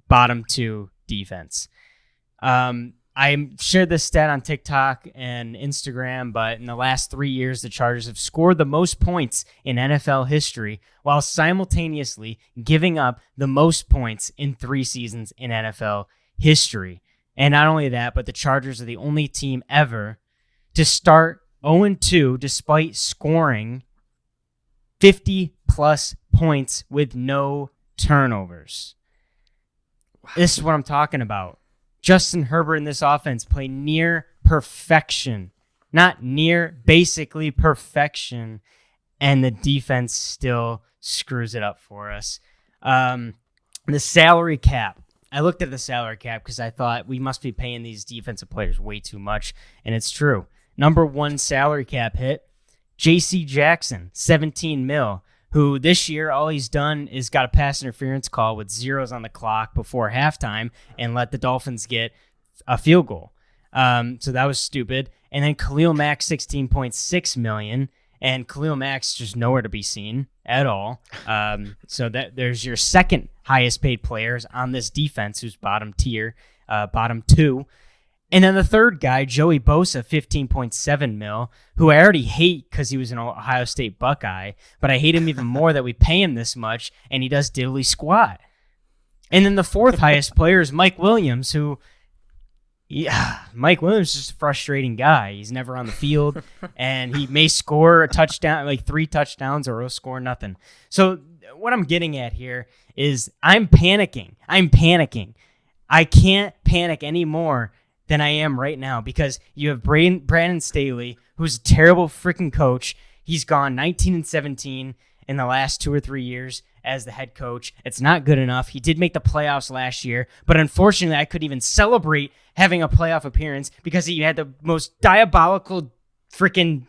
bottom 2 defense. I shared this stat on TikTok and Instagram, but in the last 3 years, the Chargers have scored the most points in NFL history while simultaneously giving up the most points in 3 seasons in NFL history. And not only that, but the Chargers are the only team ever to start 0-2 despite scoring 50-plus points with no turnovers. Wow. This is what I'm talking about. Justin Herbert in this offense play near perfection. Not near, basically perfection. And the defense still screws it up for us. The salary cap. I looked at the salary cap because I thought we must be paying these defensive players way too much. And it's true. Number 1 salary cap hit, J.C. Jackson, $17 million. Who this year, all he's done is got a pass interference call with zeros on the clock before halftime and let the Dolphins get a field goal. So that was stupid. And then Khalil Mack, $16.6 million. And Khalil Mack's just nowhere to be seen at all. So that there's your second highest paid players on this defense, who's bottom tier, bottom 2. And then the third guy, Joey Bosa, $15.7 million, who I already hate because he was an Ohio State Buckeye, but I hate him even more that we pay him this much, and he does diddly squat. And then the fourth highest player is Mike Williams, Mike Williams is just a frustrating guy. He's never on the field, and he may score a touchdown, like 3 touchdowns, or he'll score nothing. So what I'm getting at here is I'm panicking. I can't panic anymore than I am right now because you have Brandon Staley, who's a terrible freaking coach. He's gone 19-17 in the last 2 or 3 years as the head coach. It's not good enough. He did make the playoffs last year, but unfortunately I couldn't even celebrate having a playoff appearance because he had the most diabolical freaking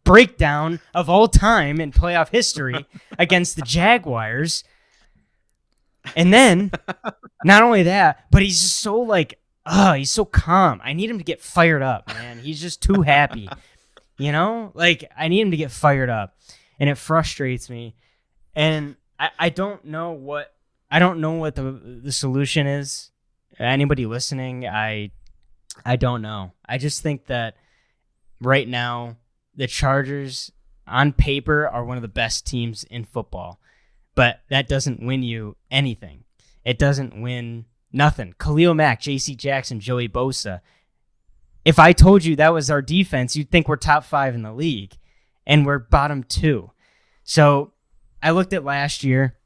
breakdown of all time in playoff history against the Jaguars. And then, not only that, but he's just so he's so calm. I need him to get fired up, man. He's just too happy. I need him to get fired up. And it frustrates me. And I don't know what the solution is. Anybody listening, I don't know. I just think that right now the Chargers on paper are one of the best teams in football. But that doesn't win you anything. It doesn't win nothing. Khalil Mack, J.C. Jackson, Joey Bosa. If I told you that was our defense, you'd think we're top 5 in the league, and we're bottom 2. So I looked at last year.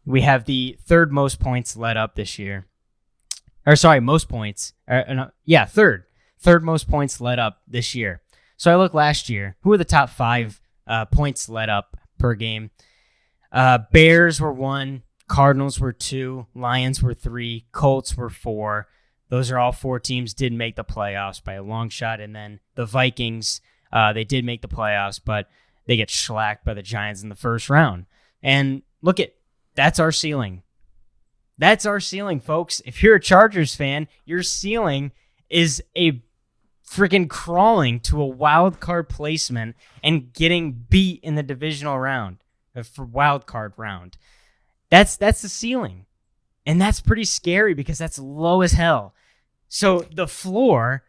We have the 3rd most points let up this year. Most points. Third most points let up this year. So I looked last year. Who are the top 5 points let up per game? Bears were 1. Cardinals were 2, Lions were 3, Colts were 4. Those are all 4 teams did make the playoffs by a long shot. And then the Vikings, they did make the playoffs, but they get shellacked by the Giants in the first round. And that's our ceiling. That's our ceiling, folks. If you're a Chargers fan, your ceiling is a freaking crawling to a wild card placement and getting beat in the divisional round, for wild card round. That's the ceiling. And that's pretty scary because that's low as hell. So the floor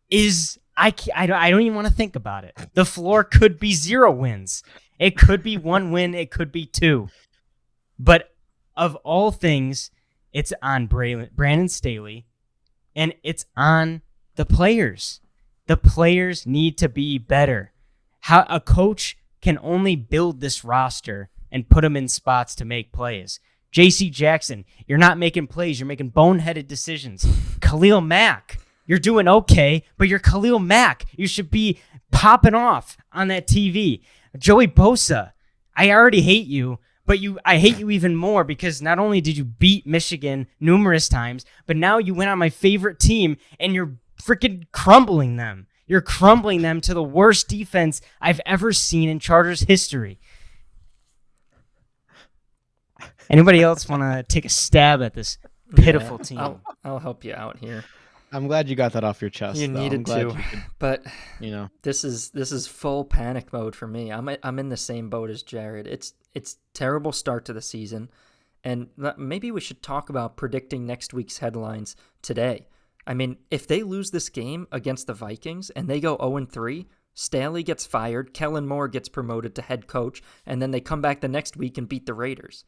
is, I don't even want to think about it. The floor could be 0 wins. It could be 1 win. It could be 2. But of all things, it's on Brandon Staley, and it's on the players. The players need to be better. How a coach can only build this roster and put them in spots to make plays. J.C. Jackson, you're not making plays. You're making boneheaded decisions. Khalil Mack, you're doing okay, but you're Khalil Mack. You should be popping off on that TV. Joey Bosa, I already hate you, But I hate you even more because not only did you beat Michigan numerous times, but now you went on my favorite team and you're freaking crumbling them. You're crumbling them to the worst defense I've ever seen in Chargers history. Anybody else want to take a stab at this pitiful team? I'll help you out here. I'm glad you got that off your chest. You though. needed I'm glad to, you could, but you know, this is full panic mode for me. I'm in the same boat as Jared. It's terrible start to the season, and maybe we should talk about predicting next week's headlines today. I mean, if they lose this game against the Vikings and they go 0-3, Staley gets fired, Kellen Moore gets promoted to head coach, and then they come back the next week and beat the Raiders.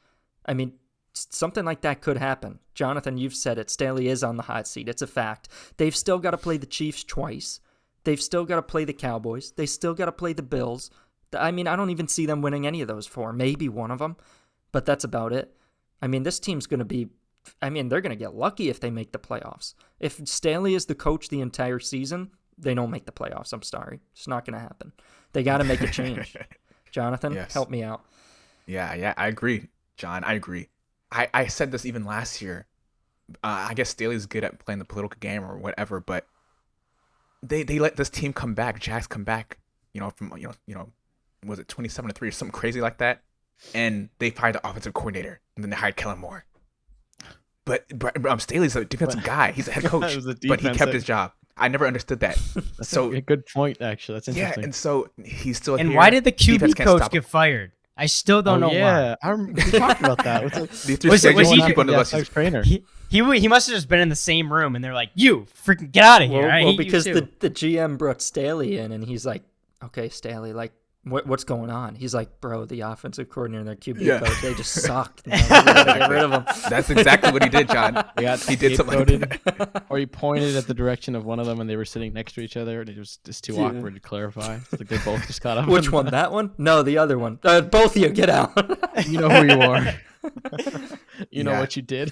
I mean, something like that could happen. Jonathan, you've said it. Staley is on the hot seat. It's a fact. They've still got to play the Chiefs twice. They've still got to play the Cowboys. They still got to play the Bills. I mean, I don't even see them winning any of those four. Maybe one of them, but that's about it. I mean, this team's going to be... I mean, they're going to get lucky if they make the playoffs. If Staley is the coach the entire season, they don't make the playoffs. I'm sorry. It's not going to happen. They got to make a change. Jonathan, Yes. help me out. Yeah, I agree, John. I agree. I said this even last year. I guess Staley's good at playing the political game or whatever, but they let this team come back. Jags come back. From was it 27-3 or something crazy like that? And they fired the offensive coordinator, and then they hired Kellen Moore. But Staley's a defensive guy. He's a head coach, but he kept his job. I never understood that. that's So a good point, actually. That's interesting. yeah, and so he's still And here. why did the Defense QB can't coach stop him. get fired? I still don't know yeah, we talked about that. They threw Was it- was Staley he- to keep under the bus. trainer? why. He must have just been in the same room, and they're like, "You freaking get out of here!" I hate you because too." the GM brought Staley in, and he's like, "Okay, Staley, like, what's going on?" He's like, "Bro, the offensive coordinator and their QB Yeah. coach, they just sucked. Man. We gotta get rid of them." That's exactly what he did, John. He did something like scapegoated, that. or he pointed at the direction of one of them, and they were sitting next to each other, and it was just too Yeah. awkward to clarify. It's like they both just got up. Which one? That one? No, the other one. Both of you, get out. You know who you are. You know Yeah. what you did.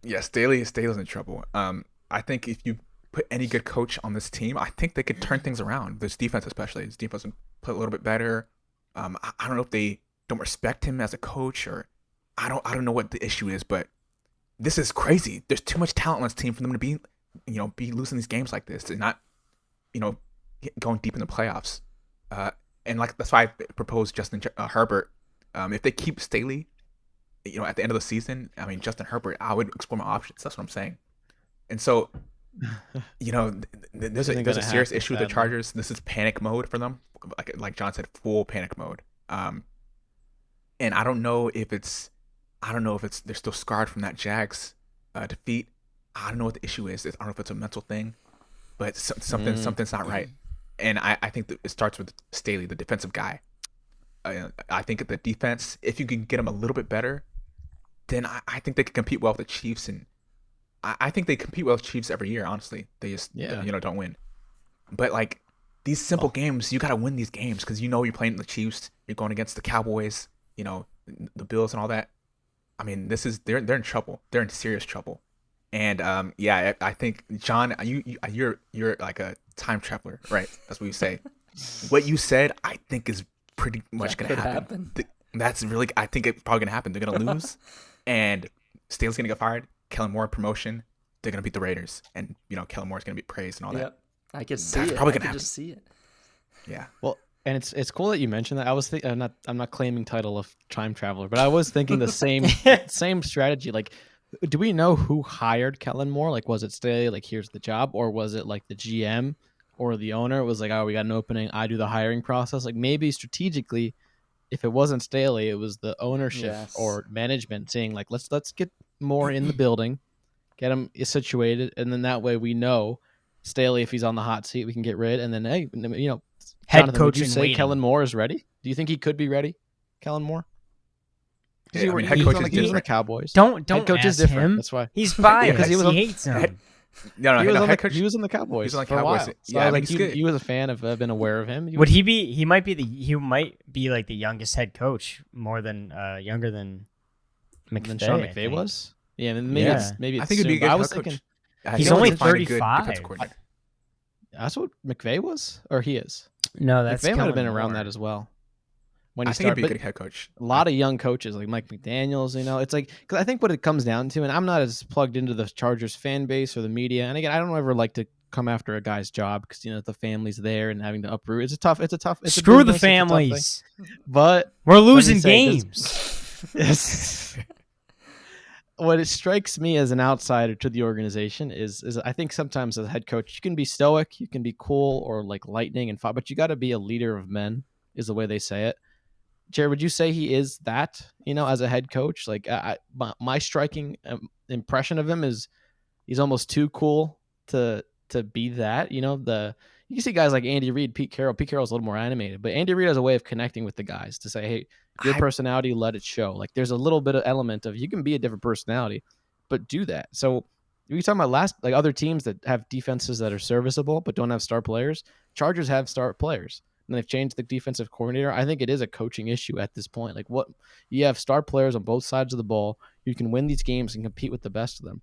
Yeah, Staley's in trouble. I think if you put any good coach on this team, I think they could turn things around. This defense, especially, this defense would play a little bit better. I don't know if they don't respect him as a coach, or I don't know what the issue is, but this is crazy. There's too much talent on this team for them to be losing these games like this and not, going deep in the playoffs. And like that's why I proposed Justin Herbert. If they keep Staley, at the end of the season, I mean, Justin Herbert, I would explore my options. That's what I'm saying. And so, there's Isn't a gonna serious happen, issue with the sadly. Chargers. This is panic mode for them. Like John said, full panic mode. And I don't know if it's they're still scarred from that Jags defeat. I don't know what the issue is. I don't know if it's a mental thing, but something's not right. And I think that it starts with Staley, the defensive guy. I think the defense, if you can get them a little bit better, then I think they can compete well with the Chiefs. And I think they compete well with Chiefs every year, honestly. They just, don't win. But, like, these simple games, you got to win these games because you're playing the Chiefs. You're going against the Cowboys, the Bills and all that. I mean, they're in trouble. They're in serious trouble. And, I think, John, you're like a time traveler, right? That's what you say. What you said, I think, is pretty much going to happen. That's really, I think it's probably going to happen. They're going to lose, and Staley's going to get fired. Kellen Moore promotion. They're going to beat the Raiders, and Kellen Moore's going to be praised and all that. Yep, I can see That's it. probably I gonna can happen. just see it. Yeah. Well, and it's cool that you mentioned that. I was thinking, I'm not claiming title of time traveler, but I was thinking the same strategy. Like, do we know who hired Kellen Moore? Like, was it Staley? Like, here's the job, or was it like the GM or the owner? It was like, oh, we got an opening. I do the hiring process. Like, maybe strategically, if it wasn't Staley, it was the ownership or management saying like, let's get Moore in the building, get him situated, and then that way we know Staley, if he's on the hot seat, we can get rid. And then hey, Head Jonathan, coach would you in say waiting. Kellen Moore is ready? Do you think he could be ready, Kellen Moore? Yeah, I mean, He head was coach on is the- he was on the different. Cowboys. Don't Head coach is ask different. him. That's why. He's biased. because he was he on- hates him. No, He was, on head the, coach. he was in the Cowboys. He's on the for a Cowboys. while. So Yeah, I I was mean, like, he's good. you as a fan have been aware of him. Would he be? He might be like the youngest head coach, more than younger than McVay. than Sean I McVay think. was? Yeah, maybe Yeah. it's maybe. I It's think it'd be a soon, good but I head was coach. thinking He's He'll only find a good 35. defensive coordinator. that's what McVay was, or he is. No, that's McVay might have been Kellen around Moore. that as well. when you I think he'd start. be a But good head coach. a lot of young coaches like Mike McDaniels, it's like, because I think what it comes down to, and I'm not as plugged into the Chargers fan base or the media, and again, I don't ever like to come after a guy's job because the family's there and having to uproot. It's a tough. It's a Screw the business, it's a tough thing. families. But We're let me losing say, games. Yes. What it strikes me as an outsider to the organization is I think sometimes as a head coach you can be stoic, you can be cool or like lightning and fire, but you got to be a leader of men, is the way they say it. Jared, would you say he is that, as a head coach? Like my striking impression of him is he's almost too cool to be that. You can see guys like Andy Reid, Pete Carroll. Pete Carroll's a little more animated, but Andy Reid has a way of connecting with the guys to say, hey, your personality, let it show. Like there's a little bit of element of you can be a different personality, but do that. So we talking about other teams that have defenses that are serviceable but don't have star players. Chargers have star players, and they've changed the defensive coordinator. I think it is a coaching issue at this point. Like what you have star players on both sides of the ball. You can win these games and compete with the best of them,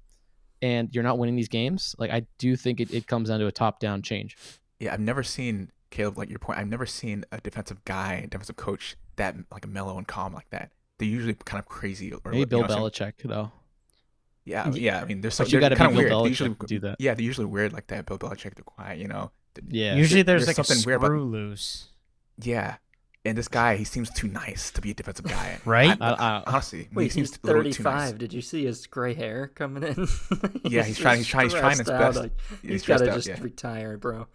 and you're not winning these games. Like I do think it comes down to a top-down change. Yeah, I've never seen, Caleb, like your point, I've never seen a defensive coach that like mellow and calm like that. They're usually kind of crazy. Or Maybe Bill Belichick, though. Yeah. I mean, But you got to be kind of Bill weird. They Belichick usually to do that. Yeah, they're usually weird like that. Bill Belichick, they're quiet, Yeah. Usually there's like something a weird screw about. loose. Yeah, and this guy, he seems too nice to be a defensive guy. Right? Honestly, Wait, he seems he's a little too nice. 35. Did you see his gray hair coming in? Yeah, he's trying his best. He's got to just retire, bro.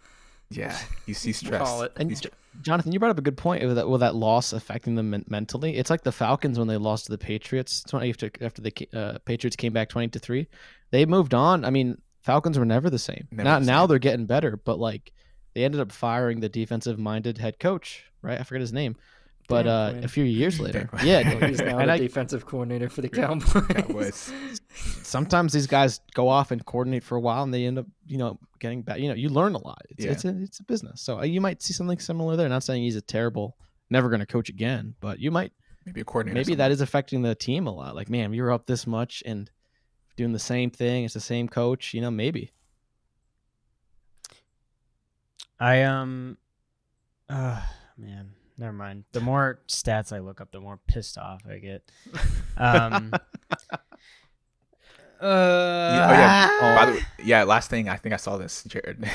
Yeah, he's stressed. Call it. And Jonathan, you brought up a good point with that loss affecting them mentally. It's like the Falcons when they lost to the Patriots after the Patriots came back 20-3. They moved on. I mean, Falcons were never the same. Now they're getting better, but like they ended up firing the defensive-minded head coach, right? I forget his name. But a few years later, He's now the defensive coordinator for the Cowboys. Sometimes these guys go off and coordinate for a while, and they end up, getting back. You learn a lot. It's a business. So you might see something similar there. Not saying he's a terrible, never going to coach again, but you might maybe a coordinator. Maybe that is affecting the team a lot. Like, man, you're up this much and doing the same thing. It's the same coach. Maybe. Man. Never mind. The more stats I look up, the more pissed off I get. By the way, last thing, I think I saw this, Jared.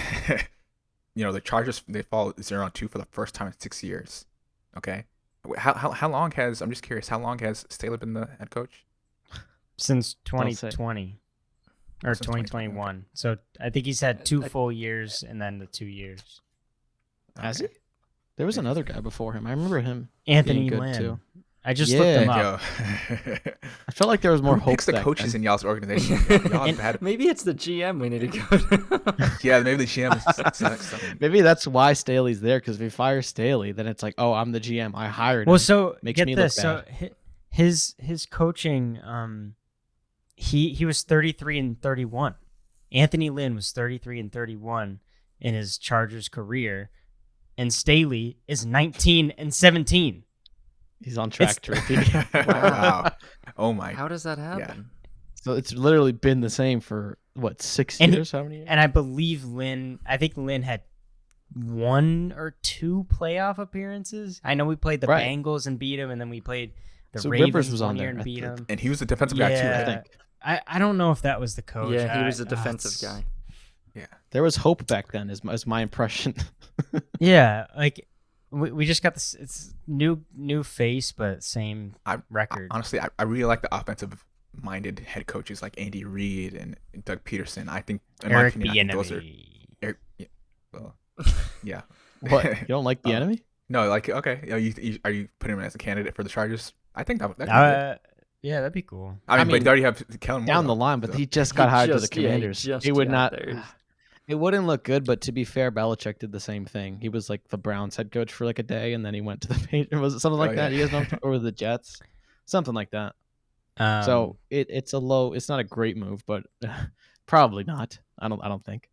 The Chargers, they fall 0-2 for the first time in 6 years. Okay, how long has, I'm just curious, how long has Staley been the head coach? Since 2020 or 2021. So I think he's had 2 full years and then the 2 years. Has he? There was another guy before him. I remember him. Anthony being good Lynn. too. I just looked him up. I felt like there was more Who hope. picks the coaches in y'all's organization? Y'all have had... Maybe it's the GM we need to go to. Yeah, maybe the GM is Maybe that's why Staley's there, because if we fire Staley, then it's like, oh, I'm the GM. I hired him. Well, so Makes get me this. look bad. So his coaching, he was 33-31. Anthony Lynn was 33-31 in his Chargers career, and Staley is 19-17. He's on track to repeat. Wow. Oh my. How does that happen? Yeah. So it's literally been the same for what, 6 years? How many years? And I believe Lynn had 1 or 2 playoff appearances. I know we played the Bengals and beat them, and then we played the Ravens Rivers was on year there and beat them. And he was the defensive guy too, I think. I don't know if that was the coach. Yeah, he was a defensive guy. Yeah. There was hope back then, is my impression. Yeah, like we just got this. It's new face, but same record. Honestly, I really like the offensive-minded head coaches like Andy Reid and Doug Peterson. I think, in my opinion, those are. Yeah. What? You don't like the enemy? No, like, okay. Are you putting him as a candidate for the Chargers? I think that could be good. Yeah, that'd be cool. I mean, but they already have Kellen Moore down the line, but he just got hired to the Commanders. He would not. There. It wouldn't look good, but to be fair, Belichick did the same thing. He was like the Browns head coach for like a day, and then he went to the Patriots. Was it something like that? Yeah. You guys know, or the Jets, something like that. So it's a low. It's not a great move, but probably not. I don't think.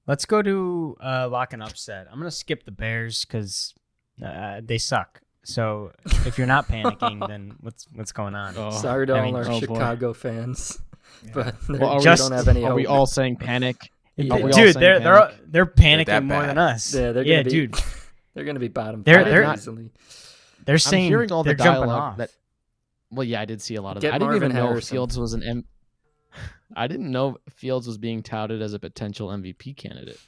Let's go to lock and upset. I'm gonna skip the Bears because they suck. So if you're not panicking, then what's going on? Sorry to all our Chicago fans, but we don't have any. Are we all saying panic? Dude, they're panicking more than us. Yeah, they're dude. They're going to be bottom They're- 5 they're- easily. They're I'm saying hearing all the they're jumping dialogue off. that. Well, yeah, I did see a lot of Get that. I didn't Marvin even know Harrison. Fields was I didn't know Fields was being touted as a potential MVP candidate.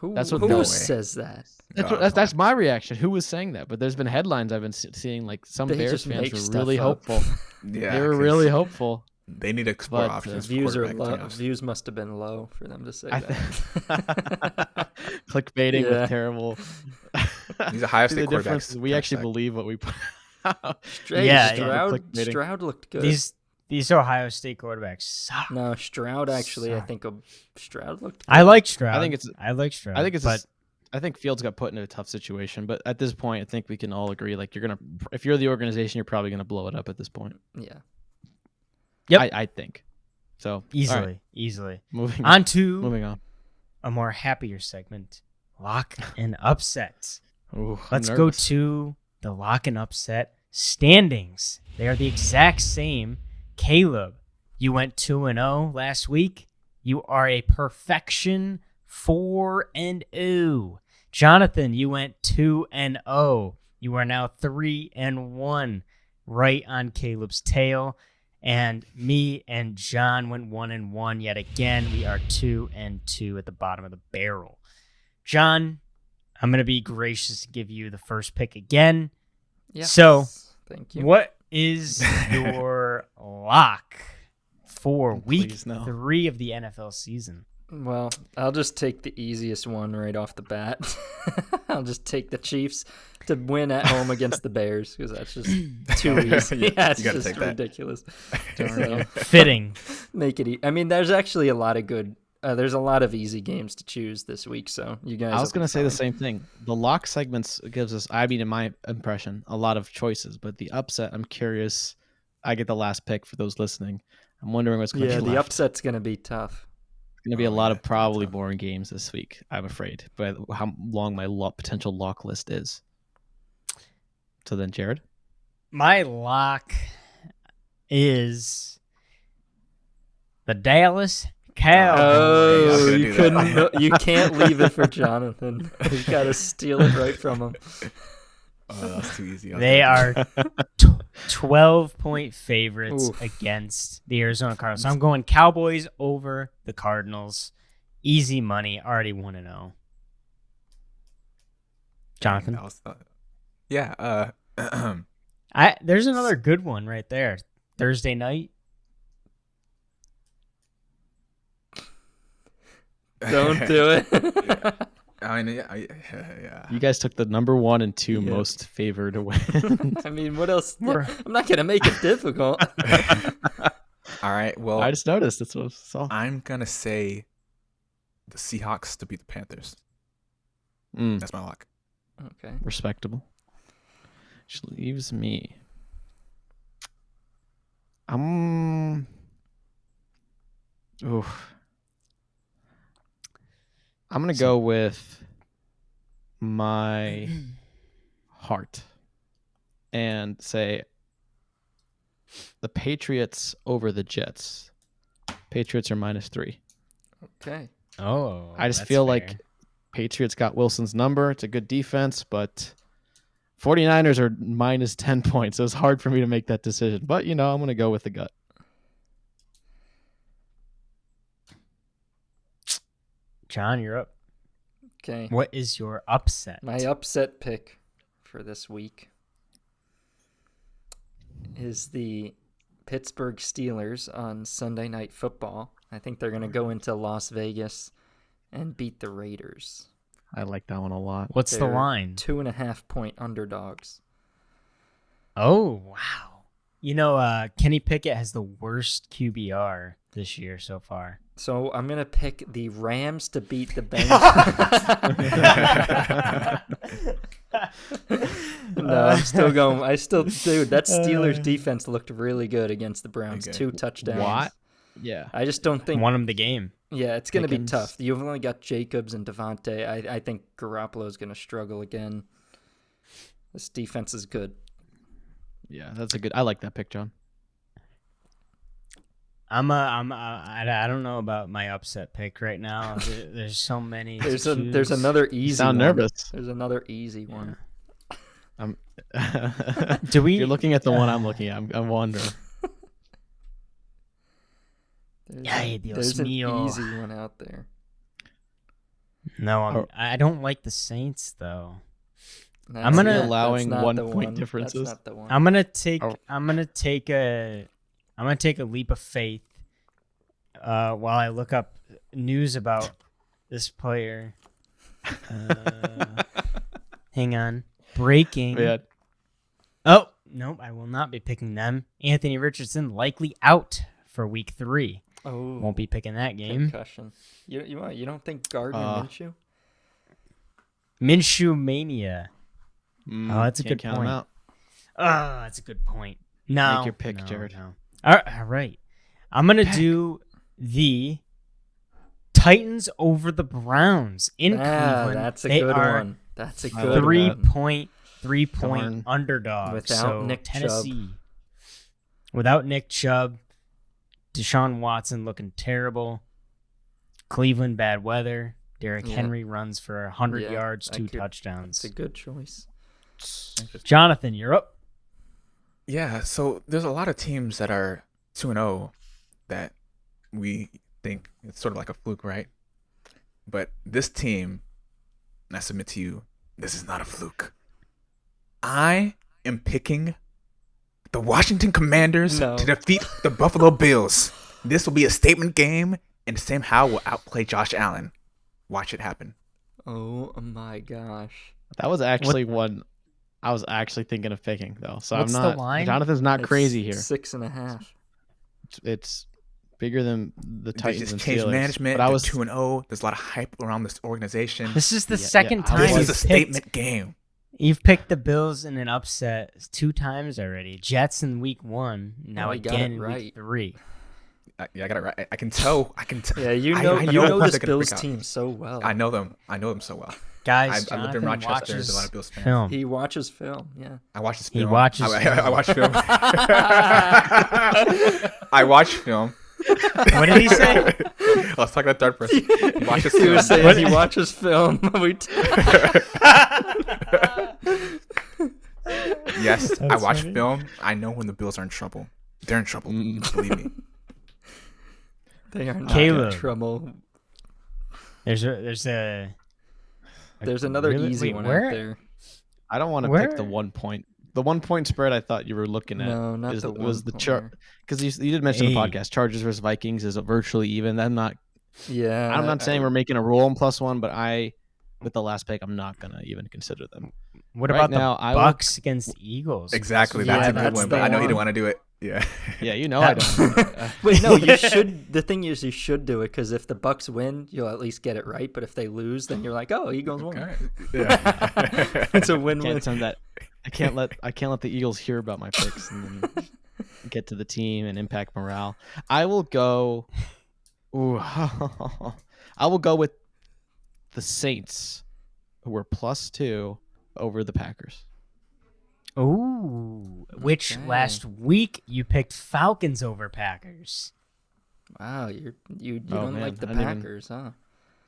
That's what who no way. says that? That's my reaction. Who was saying that? But there's been headlines I've been seeing, like some They Bears just fans make were stuff really up. hopeful. Yeah, They were 'cause really hopeful. They need to explore But, options. for Views are quarterback low. playoffs. Views must have been low for them to say I that. Clickbaiting Yeah. with terrible. He's a Ohio See, State the quarterback. difference is we actually believe what we put out. Yeah, Stroud- Stroud looked good. These Ohio State quarterbacks suck. No, Stroud actually, I Suck. think Stroud looked good. I like Stroud. I think it's- I like Stroud. I think it's. but I think Fields got put in a tough situation, but at this point, I think we can all agree. Like if you're the organization, you're probably gonna blow it up at this point. Yeah. Yep. I think. So easily, all right, easily. moving On to moving on. a more happier segment, lock and upset. Ooh, I'm Let's go nervous. to the lock and upset standings. They are the exact same. Caleb, you went 2-0 last week. You are a perfection 4-0. Jonathan, you went 2-0. You are now 3-1, right on Caleb's tail. And me and John went 1-1 yet again. We are 2-2 at the bottom of the barrel. John, I'm going to be gracious to give you the first pick again. Yes. So, thank you. What is your lock for week Please, no. 3 of the NFL season? Well, I'll just take the easiest one right off the bat. I'll just take the Chiefs to win at home against the Bears because that's just too easy. Yeah, it's you gotta just take that. ridiculous. Darn So, you. Fitting. make it. I mean, there's actually a lot of good. There's a lot of easy games to choose this week, so you guys. I was will be gonna say the fine. same thing. The lock segments gives us, I mean, in my impression, a lot of choices. But the upset, I'm curious. I get the last pick for those listening. I'm wondering what's going to Yeah, be the left. upset's gonna be tough. It's going to be a Oh, lot yeah, of it's probably tough. boring games this week. I'm afraid, but how long my potential lock list is. So then, Jared. My lock is the Dallas Cowboys. I was Oh, gonna you do that. couldn't. You can't leave it for Jonathan. You gotta steal it right from him. Oh, that's too easy. I was They gonna are 12-point favorites Oof. against the Arizona Cardinals. So I'm going Cowboys over the Cardinals. Easy money, already 1-0. do- Jonathan? That was, yeah. There's another good one right there. Thursday night. Don't do it. I mean, yeah. You guys took the number 1 and 2 Yeah. most favored to win. I mean, what else? We're- I'm not gonna make it difficult. All right. Well, I just noticed. That's what I saw. I'm gonna say the Seahawks to beat the Panthers. That's my lock. Okay. Respectable. Which leaves me. Oof. I'm gonna go with my heart and say the Patriots over the Jets. Patriots are -3. Okay. Oh, I just that's feel fair. like Patriots got Wilson's number. It's a good defense, but 49ers are -10 points. So it's hard for me to make that decision. But, I'm going to go with the gut. John, you're up. Okay. What is your upset? My upset pick for this week is the Pittsburgh Steelers on Sunday Night Football. I think they're going to go into Las Vegas and beat the Raiders. I like that one a lot. What's the They're line? 2.5-point underdogs. Oh, wow. Kenny Pickett has the worst QBR this year so far. So I'm going to pick the Rams to beat the Bengals. No, I'm still going. Dude, that Steelers defense looked really good against the Browns. Okay. 2 touchdowns. What? Yeah. I just don't think. Won him the game. Yeah, it's going to be Pickens. tough. You've only got Jacobs and Devontae. I think Garoppolo's going to struggle again. This defense is good. Yeah, that's a good. I like that pick, John. I don't know about my upset pick right now. There's so many. to There's choose. another easy sound one. nervous. There's another easy one. Do we? You're looking at the one I'm looking at. I'm wondering. Ay, Dios There's an mío. easy one out there. No, I don't like the Saints though. That's I'm gonna- not- allowing that's not 1 the point one. differences. That's not the one. I'm gonna take a leap of faith while I look up news about this player. Hang on. Breaking. Yeah. Oh, nope, I will not be picking them. Anthony Richardson likely out for week 3. Oh, Won't be picking that game. concussion. You don't think Gardner Minshew? Minshew Mania. Oh, that's a Can't good count 'em point. out. Oh, that's a good point. No. Make your pick, no, Jared. no. All right. I'm going to do the Titans over the Browns in Cleveland. That's a They good are one. That's a I good like that. one. 3-point Darn. underdog. Without so Nick Chubb. Tennessee. Without Nick Chubb. Deshaun Watson looking terrible. Cleveland bad weather. Derrick Yeah. Henry runs for 100 Yeah, yards, I 2 could- touchdowns. It's a good choice. Jonathan, you're up. Yeah, so there's a lot of teams that are 2-0 that we think it's sort of like a fluke, right? But this team, and I submit to you, this is not a fluke. I am picking the Washington Commanders No. to defeat the Buffalo Bills. This will be a statement game, and Sam Howell will outplay Josh Allen. Watch it happen. Oh my gosh. That was actually one I was actually thinking of picking, though. So What's I'm the not. line? Jonathan's not It's crazy here. 6.5. It's bigger than the They Titans just and changed Steelers. management. But I They're was 2-0. There's a lot of hype around this organization. This is the Yeah, second yeah, time This was- is a statement game. You've picked the Bills in an upset 2 times already. Jets in week 1, now Oh, you got again it in right. week 3. Yeah, I got it right. I can tell. Yeah, you I know, know you know who's this gonna Bills freak out. team so well. I know them. I know them so well. Guys, I lived in Jonathan Rochester. There's a lot watches of Bills fans. film. He watches film. Yeah. I watch this He film. watches I watch film. I watch film. What did he say? Let's talk about third person. He watches He film. was saying he watches film. Yes, I That's watch funny. film. I know when the Bills are in trouble. They're in trouble. Believe me. They are not Caleb. in trouble. There's There's another easy one where? out there. I don't want to pick the 1 point. The 1 point spread I thought you were looking at No, not the was one the chart pointer. because you did mention the Hey. podcast. Chargers versus Vikings is virtually even. I'm not Yeah. saying we're making a rule on +1, but with the last pick, I'm not gonna even consider them. What Right about now, the I will- Bucks against the Eagles? Exactly. Yeah, That's a good that's one. the But I know he didn't one. want to do it. Yeah. Yeah, you know I don't. Wait, no, you should. The thing is, you should do it because if the Bucks win, you'll at least get it right. But if they lose, then you're like, oh, Eagles won. Okay. Yeah. It's a win-win. Can't send that. I can't let the Eagles hear about my picks and then get to the team and impact morale. I will go. Ooh, I will go with the Saints, who were +2 over the Packers. Ooh, which Okay. last week you picked Falcons over Packers. Wow, you Oh, don't man, like the I didn't even- Packers, huh?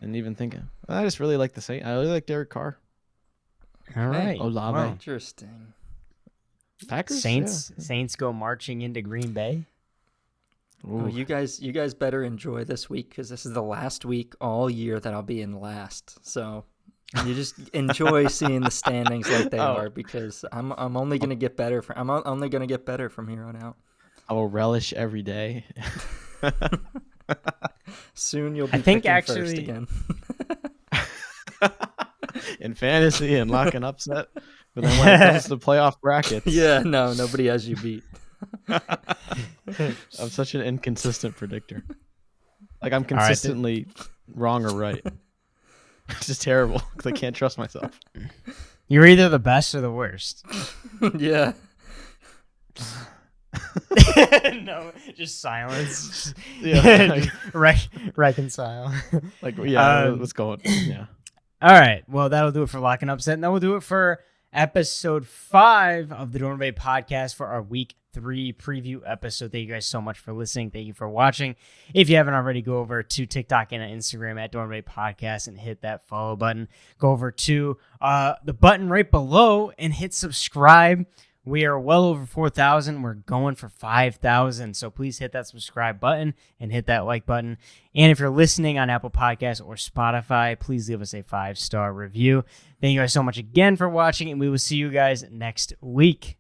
Didn't even think of. I just really like the Saints. I really like Derek Carr. All right. Olave. Well, Interesting. Packers. Saints go marching into Green Bay. Yeah. Oh, Ooh. you guys better enjoy this week because this is the last week all year that I'll be in last. So you just enjoy seeing the standings like they are because I'm only gonna get better. I'm only gonna get better from here on out. I will relish every day. Soon you'll be I think picking first actually- again. In fantasy and lock and upset, but then when it comes to playoff brackets, Yeah, no, nobody has you beat. I'm such an inconsistent predictor. Like I'm right, consistently wrong or right. It's just terrible because I can't trust myself. You're either the best or the worst. Yeah. No, just silence. Yeah, Reconcile. like yeah, Um, what's going? Yeah, All right. Well, that'll do it for Lock and Upset. And that will do it for episode 5 of the Dorm Bay podcast for our week 3 preview episode. Thank you guys so much for listening. Thank you for watching. If you haven't already, go over to TikTok and Instagram at Dorm Rate Podcast and hit that follow button. Go over to the button right below and hit subscribe. We are well over 4,000. We're going for 5,000. So please hit that subscribe button and hit that like button. And if you're listening on Apple Podcasts or Spotify, please leave us a 5-star review. Thank you guys so much again for watching, and we will see you guys next week.